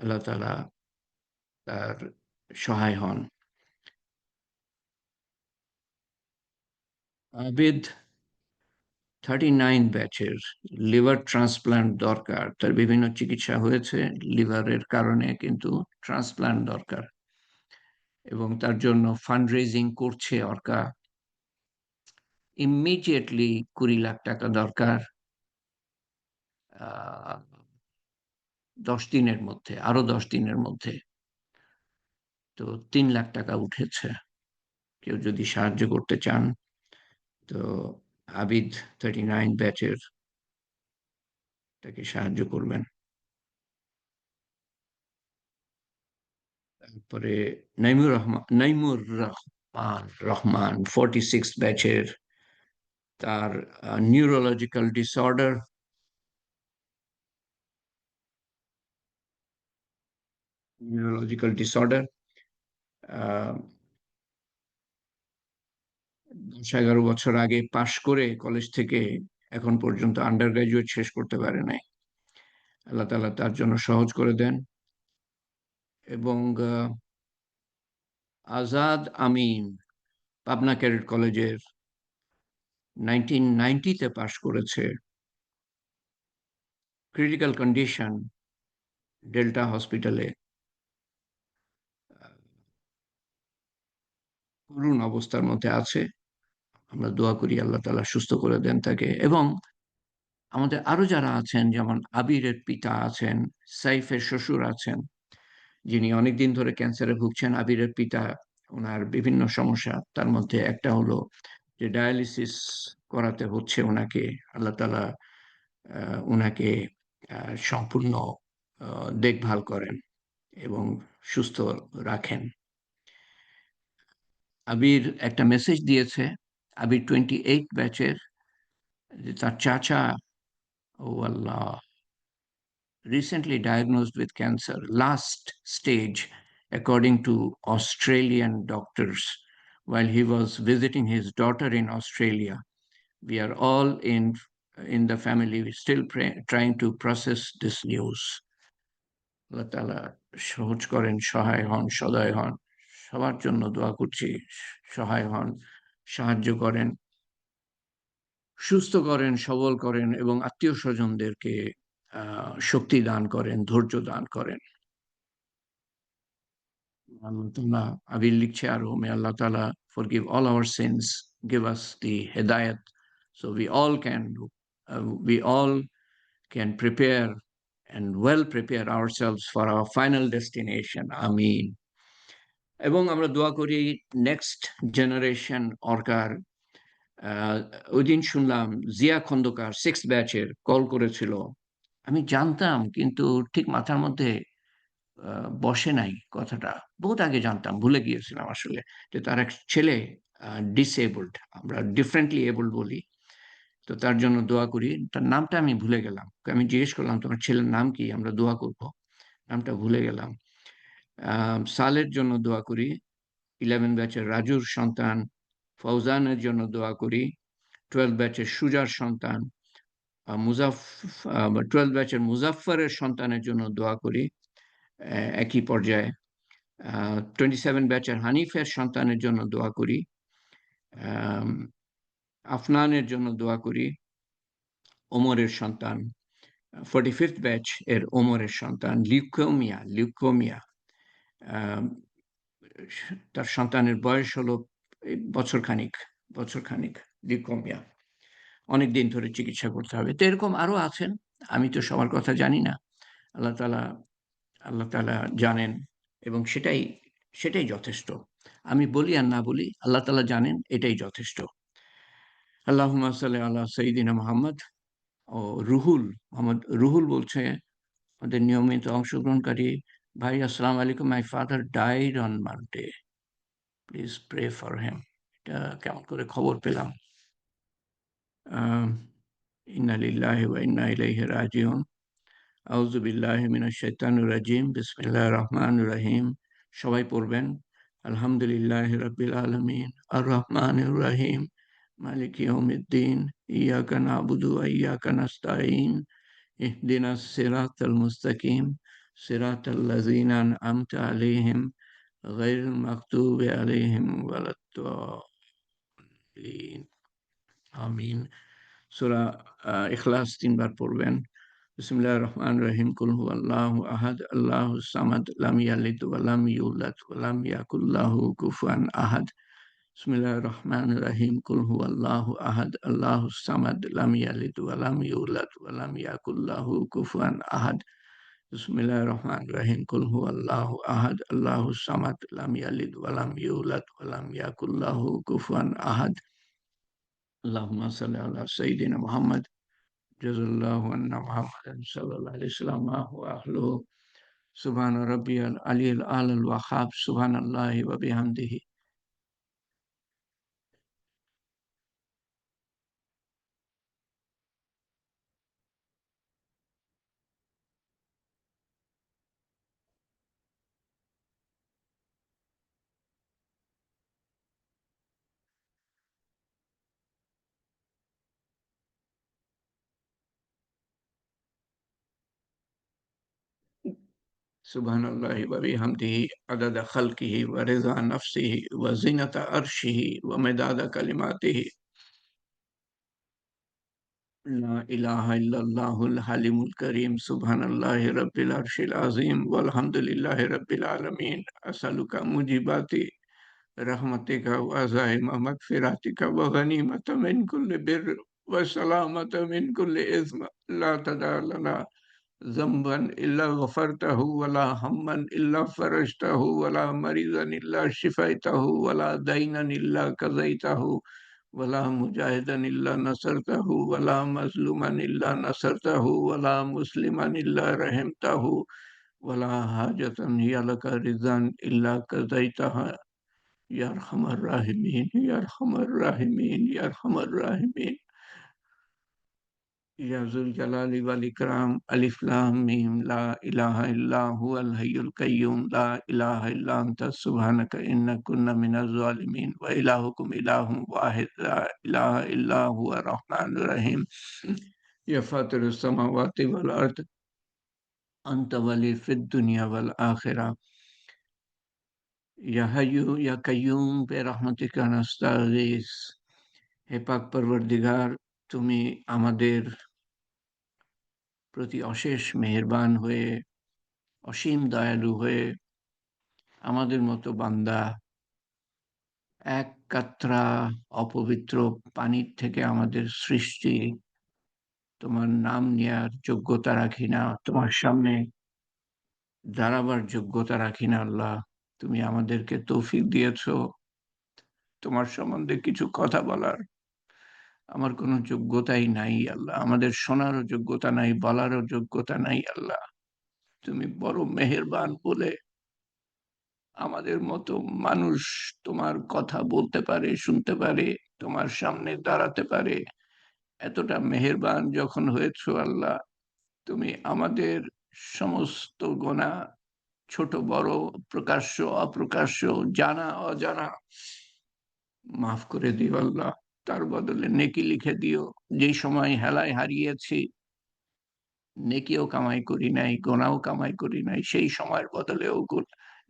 আল্লাহ তাআলা তার সহায় হন। আবেদ 39 ব্যাচের, লিভার ট্রান্সপ্লান্ট দরকার, তার বিভিন্ন চিকিৎসা হয়েছে লিভারের কারণে, কিন্তু ট্রান্সপ্লান্ট দরকার, এবং তার জন্য ফান্ড রেজিং করছে অর্কা। ইমিডিয়েটলি 20 লাখ টাকা দরকার, 10 দিনের মধ্যে, আরো 10 দিনের মধ্যে। তো 3 লাখ টাকা উঠেছে, কেউ যদি সাহায্য করতে চান তো আবিদ 39 ব্যাচের তাকে সাহায্য করবেন। তারপরে নাইমুর রহমান 46 ব্যাচের, তার নিউরোলজিক্যাল ডিসঅর্ডার 10-11 বছর আগে পাশ করে কলেজ থেকে এখন পর্যন্ত আন্ডার গ্রাজুয়েট শেষ করতে পারে নাই, আল্লাহ তাআলা তার জন্য সহজ করে দেন। এবং আজাদ আমিন পাবনা ক্যাডেট কলেজের 1990-তে পাশ করেছে, ক্রিটিক্যাল কন্ডিশন, ডেল্টা হসপিটালে, করুণ অবস্থার মধ্যে আছে। আমরা দোয়া করি আল্লাহ তাআলা সুস্থ করে দেন তাকে। এবং আমাদের আরো যারা আছেন, যেমন আবিরের পিতা আছেন, সাইফের শ্বশুর আছেন, যিনি অনেকদিন ধরে ক্যান্সারে ভুগছেন। আবিরের পিতা, ওনার বিভিন্ন সমস্যা, তার মধ্যে একটা হলো যে ডায়ালিসিস করাতে হচ্ছে ওনাকে। আল্লাহ তাআলা ওনাকে সম্পূর্ণ দেখভাল করেন এবং সুস্থ রাখেন। আবির একটা মেসেজ দিয়েছে, আবির 28 ব্যাচের, যে তার চাচা, ও আল্লাহ, recently diagnosed with cancer, last stage, according to Australian doctors, while he was visiting his daughter in Australia. We are all in the family still trying to process this news. আল্লাহ তাআলা সহজ করেন, সহায় হন, সদয় হন। সবার জন্য দোয়া করছি, সহায় হন, সাহায্য করেন, সুস্থ করেন, সবল করেন, এবং আত্মীয় স্বজনদেরকে শক্তি দান করেন, ধৈর্য দান করেন। আল্লাহ তাআলা, আবির লিখছে আরো, মে আল্লাহ তাআলা forgive all our sins, give us the hidayat, so we all can prepare and well prepare ourselves for our final destination. আমিন। এবং আমরা দোয়া করি নেক্সট জেনারেশন অর্কার। আহ, ওই দিন শুনলাম জিয়া খন্দকার 6th ব্যাচের কল করেছিল। আমি জানতাম, কিন্তু ঠিক মাথার মধ্যে বসে নাই কথাটা। বহুত আগে জানতাম, ভুলে গিয়েছিলাম আসলে, যে তার এক ছেলে ডিসেবলড, আমরা ডিফারেন্টলি এবলড বলি। তো তার জন্য দোয়া করি। তার নামটা আমি ভুলে গেলাম। আমি জিজ্ঞেস করলাম, "তোমার ছেলের নাম কি? আমরা দোয়া করব।" নামটা ভুলে গেলাম। সালের জন্য দোয়া করি। 11 ব্যাচের রাজুর সন্তান। ফৌজানের জন্য দোয়া করি। 12 ব্যাচের সুজার সন্তান। 12 ব্যাচের মুজাফফরের সন্তানের জন্য দোয়া করি একই পর্যায়ে। 27 ব্যাচের হানিফের সন্তানের জন্য দোয়া করি। আফনানের জন্য দোয়া করি, ওমরের সন্তান। 45th ব্যাচ এর ওমরের সন্তান লিউকোমিয়া। তার সন্তানের বয়স হলো বছরখানিক লিউকোমিয়া। অনেকদিন ধরে চিকিৎসা করতে হবে। তো এরকম আরো আছেন। আমি তো সবার কথা জানি না। আল্লাহ তাআলা আল্লাহ তাআলা জানেন, এবং সেটাই যথেষ্ট। আমি বলি আর না বলি, আল্লাহ তাআলা জানেন, এটাই যথেষ্ট। আল্লাহুম্মা সাল্লি আলা সাইয়্যিদিনা মুহাম্মদ। ও রুহুল বলছে, আমাদের নিয়মিত অংশগ্রহণকারী ভাই, আসসালামু আলাইকুম। My father died on Monday, please pray for him. এটা কেমন করে খবর পেলাম? ইন্না লিল্লাহি ওয়া ইন্না ইলাইহি রাজিউন। আউযু বিল্লাহি মিনাশ শাইতানির রাজিম। বিসমিল্লাহির রহমানির রহিম। সবাই পড়বেন। আলহামদুলিল্লাহি রাব্বিল আলামিন আর রহমানির রহিম মালিকি ইয়াউমিদ্দিন ইয়াকা না'বুদু ওয়া ইয়াকা নাস্তাঈন ইহদিনাস সিরাতাল মুস্তাকিম সিরাতাল লাযিনা আন'আমতা আলাইহিম গায়রিল মাগদুবি আলাইহিম ওয়ালাদ-দাল্লিন। আমিন। সূরা ইখলাস ৩ বার পড়বেন। বিসমিল্লাহির রহমানির রহিম। কুল হুয়াল্লাহু আহাদ, আল্লাহুস সামাদ, লাম ইয়ালিদ ওয়া লাম ইউলাদ ওয়া লাম ইয়াকুল লাহু কুফুয়ান আহাদ। বিসমিল্লাহির রহমানির রহিম। কুল হুয়াল্লাহু আহাদ, আল্লাহুস সামাদ, লাম ইয়ালিদ ওয়া লাম ইউলাদ ওয়া লাম ইয়াকুল লাহু কুফুয়ান আহাদ। বিসমিল্লাহির রহমানির রহিম। কুল হুয়াল্লাহু আহাদ, আল্লাহুস সামাদ, লাম ইয়ালিদ ওয়া লাম ইউলাদ ওয়া লাম ইয়াকুল লাহু কুফুয়ান আহাদ। আল্লাহুম্মা সাল্লি আলা সাইয়্যিদিনা মুহাম্মদ। জাযাল্লাহু আন্না মুহাম্মাদান সাল্লাল্লাহু আলাইহি ওয়াসাল্লাম ওয়া আহলুহু। সুবহান রাব্বিয়াল আলিয়্যিল আ'লাল ওয়াহ্হাব। সুবহানাল্লাহি ওয়া বিহামদিহি। সুবহানাল্লাহি ওয়া বিহামদিহি আদাদা খালকিহি ওয়া রিযা নাফসিহি ওয়া জিনাতা আরশিহি ওয়া মিদাদা কালিমাতিহি। লা ইলাহা ইল্লাল্লাহুল হালিমুল কারীম। সুবহানাল্লাহি রাব্বিল আরশিল আযীম ওয়ালহামদুলিল্লাহি রাব্বিল আলামিন। আসআলুকা মুজিবাতি রাহমাতিকা ওয়া আযাইমা মাগফিরাতিকা ওয়া গনিমাতা মিন কুল্লি বিরর ওয়া সালামাতা মিন কুল্লি ইসম। লা তাদা লানা ذنبا إلا غفرته ولا هما إلا فرجته ولا مريضا إلا شفيته ولا دينا إلا قضيته ولا مجاهدا إلا نصرته ولا مظلوما إلا نصرته ولا مسلما إلا رحمته ولا حاجة هي لك رضا إلا قضيتها يا أرحم الراحمين يا أرحم الراحمين يا أرحم الراحمين يا ذو الجلال والإكرام. ألف لام ميم. لا إله إلا هو الحي القيوم. لا إله إلا أنت سبحانك إنا كنا من الظالمين. وإلهكم إله واحد لا إله إلا هو الرحمن الرحيم. يا فاطر السماوات والأرض أنت ولي في الدنيا والآخرة. يا حي يا قيوم برحمتك نستغيث. হে পাক পরবর্তীগার, তুমি আমাদের প্রতি অশেষ মেহেরবান হয়ে, অসীম দয়ালু হয়ে, আমাদের মতো বান্দা এক কাতরা অপবিত্র পানির থেকে আমাদের সৃষ্টি, তোমার নাম নেয়ার যোগ্যতা রাখি না, তোমার সামনে দাঁড়াবার যোগ্যতা রাখি না আল্লাহ। তুমি আমাদেরকে তৌফিক দিয়েছ তোমার সম্বন্ধে কিছু কথা বলার। আমার কোনো যোগ্যতাই নাই আল্লাহ। আমাদের শোনারও যোগ্যতা নাই, বলারও যোগ্যতা নাই আল্লাহ। তুমি বড় মেহেরবান বলে আমাদের মতো মানুষ তোমার কথা বলতে পারে, শুনতে পারে, তোমার সামনে দাঁড়াতে পারে। এতটা মেহেরবান যখন হয়েছো আল্লাহ, তুমি আমাদের সমস্ত গোনাহ, ছোট বড়, প্রকাশ্য অপ্রকাশ্য, জানা অজানা, মাফ করে দিও আল্লাহ। তার বদলে নেকি লিখে দিও। যেই সময় হেলায় হারিয়েছি, নেকিও কামাই করি নাই, গোনাও কামাই করি নাই, সেই সময়ের বদলেও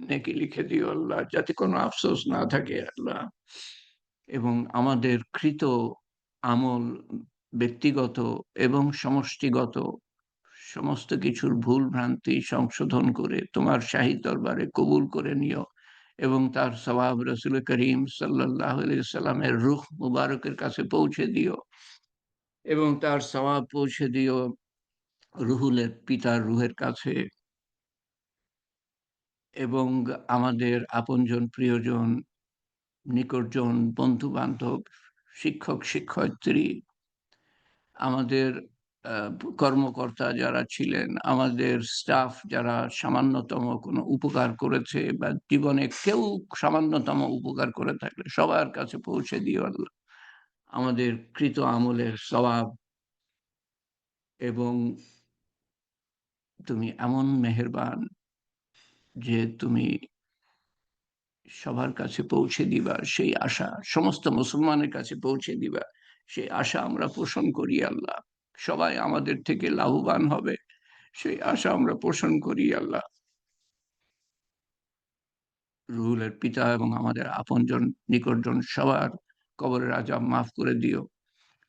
নেকি লিখে দিও আল্লাহ, যাতে কোনো আফসোস না থাকে আল্লাহ। এবং আমাদের কৃত আমল, ব্যক্তিগত এবং সমষ্টিগত সমস্ত কিছুর ভুল ভ্রান্তি সংশোধন করে তোমার শাহী দরবারে কবুল করে নিও, এবং তার সওয়াব রসুল করিম সাল্লাল্লাহু আলাইহি সাল্লামের রূহ মুবারকের কাছে পৌঁছে দিও, এবং তার সওয়াব পৌঁছে দিও রুহুলের পিতার রুহের কাছে, এবং আমাদের আপনজন, প্রিয়জন, নিকটজন, বন্ধু বান্ধব, শিক্ষক শিক্ষয়িত্রী, আমাদের কর্মকর্তা যারা ছিলেন, আমাদের স্টাফ যারা সামান্যতম কোনো উপকার করেছে বা জীবনে কেউ সামান্যতম উপকার করে থাকলে সবার কাছে পৌঁছে দিও আল্লাহ। আমাদের কৃত আমলের সওয়াব, এবং তুমি এমন মেহেরবান যে তুমি সবার কাছে পৌঁছে দিবা, সেই আশা, সমস্ত মুসলমানের কাছে পৌঁছে দিবা, সেই আশা আমরা পোষণ করি আল্লাহ। সবাই আমাদের থেকে লাভবান হবে, সেই আশা আমরা পোষণ করি আল্লাহ। রুহুলের পিতা এবং আমাদের আপনজন, নিকটজন সবার কবরের আযাব মাফ করে দিও,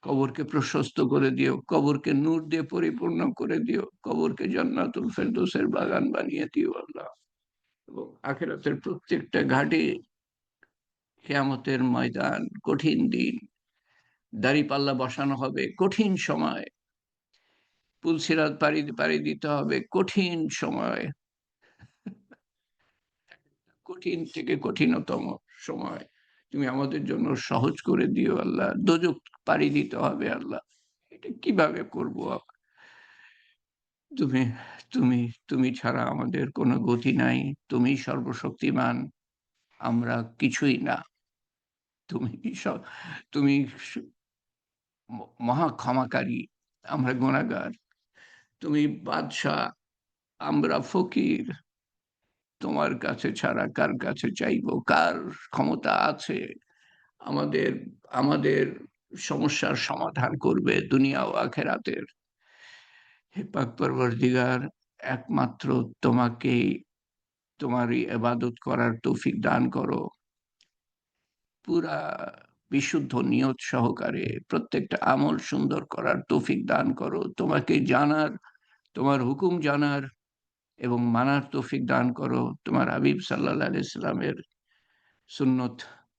কবরকে প্রশস্ত করে দিও, কবরকে নূর দিয়ে পরিপূর্ণ করে দিও, কবরকে জান্নাতুল ফেরদৌসের বাগান বানিয়ে দিও আল্লাহ। এবং আখিরাতের প্রত্যেকটা ঘাটে, কিয়ামতের ময়দান, কঠিন দিন, দাঁড়িপাল্লা বসানো হবে, কঠিন সময়, পুলসিরাত পাড়ি পাড়ি দিতে হবে, কঠিন সময়, কঠিন থেকে কঠিনতম সময় তুমি আমাদের জন্য সহজ করে দিও আল্লাহ। দোজখ পাড়ি দিতে হবে আল্লাহ, এটা কিভাবে করব? তুমি তুমি তুমি ছাড়া আমাদের কোনো গতি নাই। তুমি সর্বশক্তিমান, আমরা কিছুই না। তুমি তুমি মহা ক্ষমাকারী, আমরা গুনাহগার। তুমি বাদশাহ, আমরা ফকির। তোমার কাছে ছাড়া কার কাছে চাইবো? কার ক্ষমতা আছে আমাদের আমাদের সমস্যার সমাধান করবে দুনিয়া ও আখেরাতের? হে পাক পরওয়ারদিগার, একমাত্র তোমাকেই, তোমারই ইবাদত করার তৌফিক দান করো। পুরা বিশুদ্ধ নিয়ত সহকারে প্রত্যেকটা আমল সুন্দর করার তৌফিক দান করো। তোমাকে জানার, তোমার হুকুম জানার এবং মানার তৌফিক দান করো। তোমার হাবিব সাল্লাল্লাহু আলাইহি সাল্লামের সুন্নত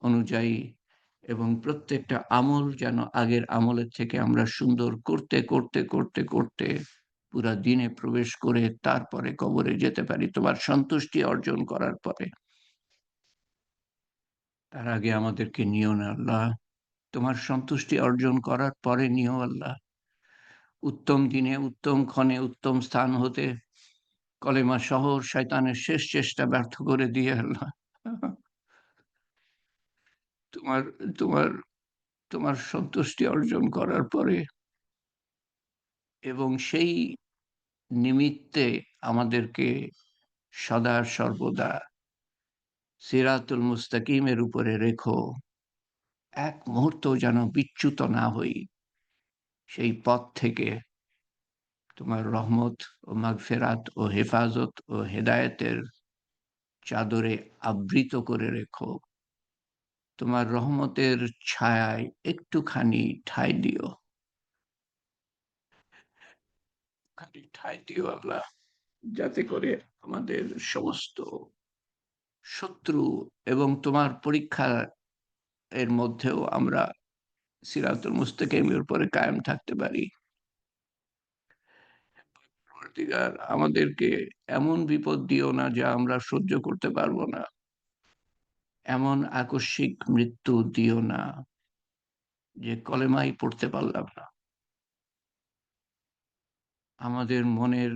অনুযায়ী, এবং প্রত্যেকটা আমল যেন আগের আমলের থেকে আমরা সুন্দর করতে করতে করতে করতে পুরা দিনে প্রবেশ করে তারপরে কবরে যেতে পারি তোমার সন্তুষ্টি অর্জন করার পরে। তার আগে আমাদেরকে নিও না আল্লাহ। তোমার সন্তুষ্টি অর্জন করার পরে নিও আল্লাহ। উত্তম দিনে, উত্তম ক্ষণে, উত্তম স্থান হতে কলেমা সহ শয়তানের শেষ চেষ্টা ব্যর্থ করে দিয়ে আল্লাহ, তোমার তোমার তোমার সন্তুষ্টি অর্জন করার পরে, এবং সেই নিমিত্তে আমাদেরকে সদা সর্বদা সিরাতুল মুস্তাকিমের উপরে রেখো। এক মুহূর্ত যেন বিচ্যুত না হই সেই পথ থেকে। তোমার রহমত ও মাগফিরাত ও হেফাজত ও হেদায়েতের চাদরে আবৃত করে রেখো। তোমার রহমতের ছায়ায় একটুখানি ঠাঁই দিও, খালি ঠাঁই দিও আল্লাহ, যাতে করে আমাদের সমস্ত শত্রু এবং তোমার পরীক্ষা এর মধ্যেও আমরা সিরাতুল মুস্তাকিমের উপরে কায়েম থাকতে পারি। পরবর্তীকার আমাদেরকে এমন বিপদ দিও না যা আমরা সহ্য করতে পারবো না, এমন আকস্মিক মৃত্যু দিও না যে কলেমাই পড়তে পারলাম না। আমাদের মনের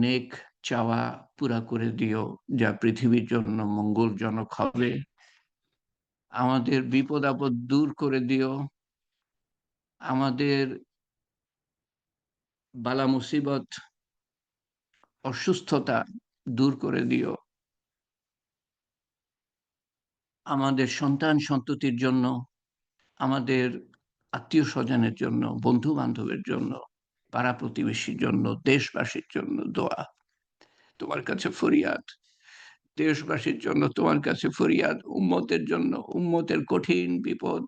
নেক চাওয়া পুরা করে দিও, যা পৃথিবীর জন্য মঙ্গলজনক হবে। আমাদের বিপদ আপদ দূর করে দিও। আমাদের বালা মুসিবত, অসুস্থতা দূর করে দিও। আমাদের সন্তান সন্ততির জন্য, আমাদের আত্মীয় স্বজনের জন্য, বন্ধু বান্ধবের জন্য, পাড়া প্রতিবেশীর জন্য, দেশবাসীর জন্য দোয়া। তোমার কাছে ফরিয়াদ। দেশবাসীর জন্য তোমার কাছে ফরিয়াদ। উম্মতের জন্য, উম্মতের কঠিন বিপদ,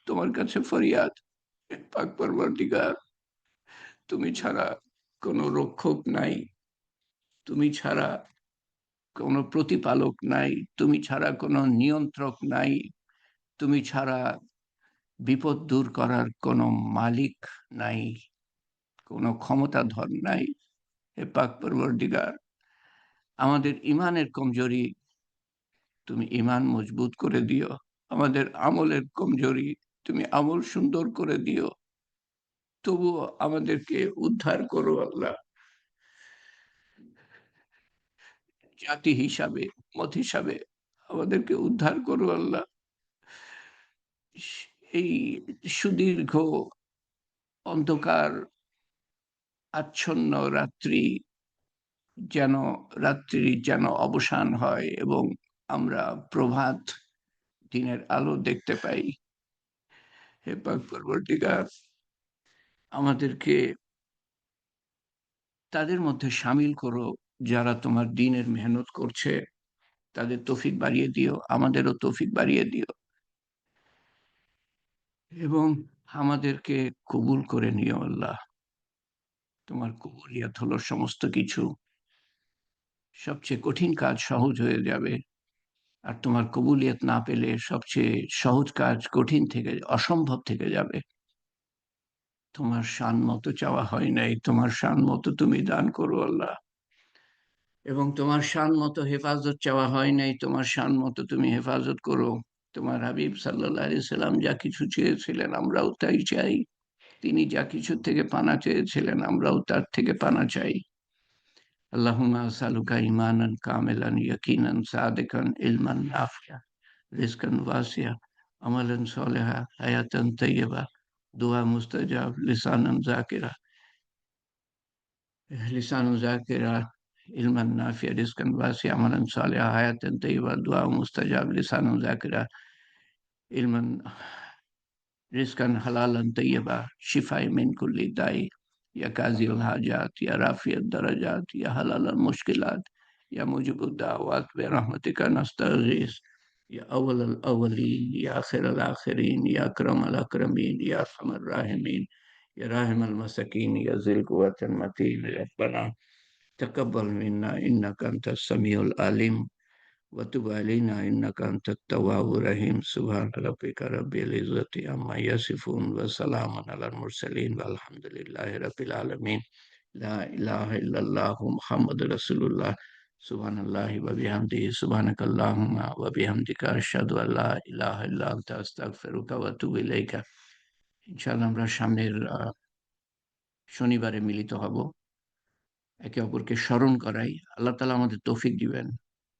তোমার কাছে ফরিয়াদ। পাক পরবর্তীকার, তুমি ছাড়া কোনো রক্ষক নাই, তুমি ছাড়া কোনো প্রতিপালক নাই, তুমি ছাড়া কোনো নিয়ন্ত্রক নাই, তুমি ছাড়া বিপদ দূর করার কোনো মালিক নাই, কোনো ক্ষমতাধর নাই। হে পাক পরবর্তীকার, আমাদের ইমানের কমজোরি, তুমি ইমান মজবুত করে দিও। আমাদের আমলের কমজোরি, তুমি আমল সুন্দর করে দিও। তবুও আমাদেরকে উদ্ধার করো আল্লাহ। জাতি হিসাবে, মত হিসাবে আমাদেরকে উদ্ধার করো আল্লাহ। এই সুদীর্ঘ অন্ধকার আচ্ছন্ন রাত্রি যেন, রাত্রি যেন অবসান হয় এবং আমরা প্রভাত দিনের আলো দেখতে পাই। হে পাক পরবর্তীকার, আমাদেরকে তাদের মধ্যে শামিল করো যারা তোমার দ্বীনের মেহনত করছে। তাদের তৌফিক বাড়িয়ে দিও, আমাদেরও তৌফিক বাড়িয়ে দিও এবং আমাদেরকে কবুল করে নিও আল্লাহ। তোমার কবুলিয়াত হলো সমস্ত কিছু। সবচেয়ে কঠিন কাজ সহজ হয়ে যাবে, আর তোমার কবুলিয়ত না পেলে সবচেয়ে সহজ কাজ কঠিন থেকে, অসম্ভব থেকে যাবে। তোমার শান মতো চাওয়া হয় নাই, তোমার শান মতো তুমি দান করো আল্লাহ। এবং তোমার শান মতো হেফাজত চাওয়া হয় নাই, তোমার শান মতো তুমি হেফাজত করো। তোমার হাবিব সাল্লাল্লাহু আলাইহি সাল্লাম যা কিছু চেয়েছিলেন আমরাও তাই চাই। তিনি যা কিছুর থেকে পানা চেয়েছিলেন আমরাও তার থেকে পানা চাই। আল্লাহুম্মা আসআলুকা ঈমানান কামিলান, ইয়াকিনান সাদিকান, ইলমান নাফিআ, রিজকান ওয়াসিআ, আমালান সলিহা, হায়াতান তাইয়্যিবা, দুআ মুস্তাজাব, লিসানান যাকিরা, লিসানুন যাকিরা, ইলমান নাফিআ, রিজকান ওয়াসিআ, আমালান সলিহা, হায়াতান তাইয়্যিবা, দুআ মুস্তাজাব, লিসানুন যাকিরা, ইলমান, রিজকান হালালান তাইয়্যিবা, শিফাই মিন কুল্লি দাই, ইয়া কাযিল হাজাত, ইয়া রাফিয়াদ দারাজাত, ইয়া হালালাল মুশকিলাত, ইয়া মুজিবুদ দাওয়াত, বিরহমাতিকা নাস্তাগীস, ইয়া আউয়ালাল আউয়ালিন, ইয়া আখিরাল আখিরিন, ইয়া আকরামাল আকরামিন, ইয়া আরহামার রাহিমিন, ইয়া রাহিমাল মাসাকিন, ইয়া যিল কুওয়াতিল মাতিন। রব্বানা তাকাব্বাল মিন্না ইন্নাকা আনতাস সামিউল আলিম وتب علينا إنك أنت التواب الرحيم. سبحان ربك رب العزة عما يصفون وسلام على المرسلين والحمد لله رب العالمين. لا إله إلا الله محمد رسول الله. سبحان الله وبحمده، سبحانك اللهم وبحمدك أشهد أن لا إله إلا أنت أستغفرك وأتوب إليك. ইনশাআল্লাহ আমরা সামনের শনিবারে মিলিত হব, একে অপরকে স্মরণ করাই। আল্লাহ তাআলা আমাদের তৌফিক দিবেন।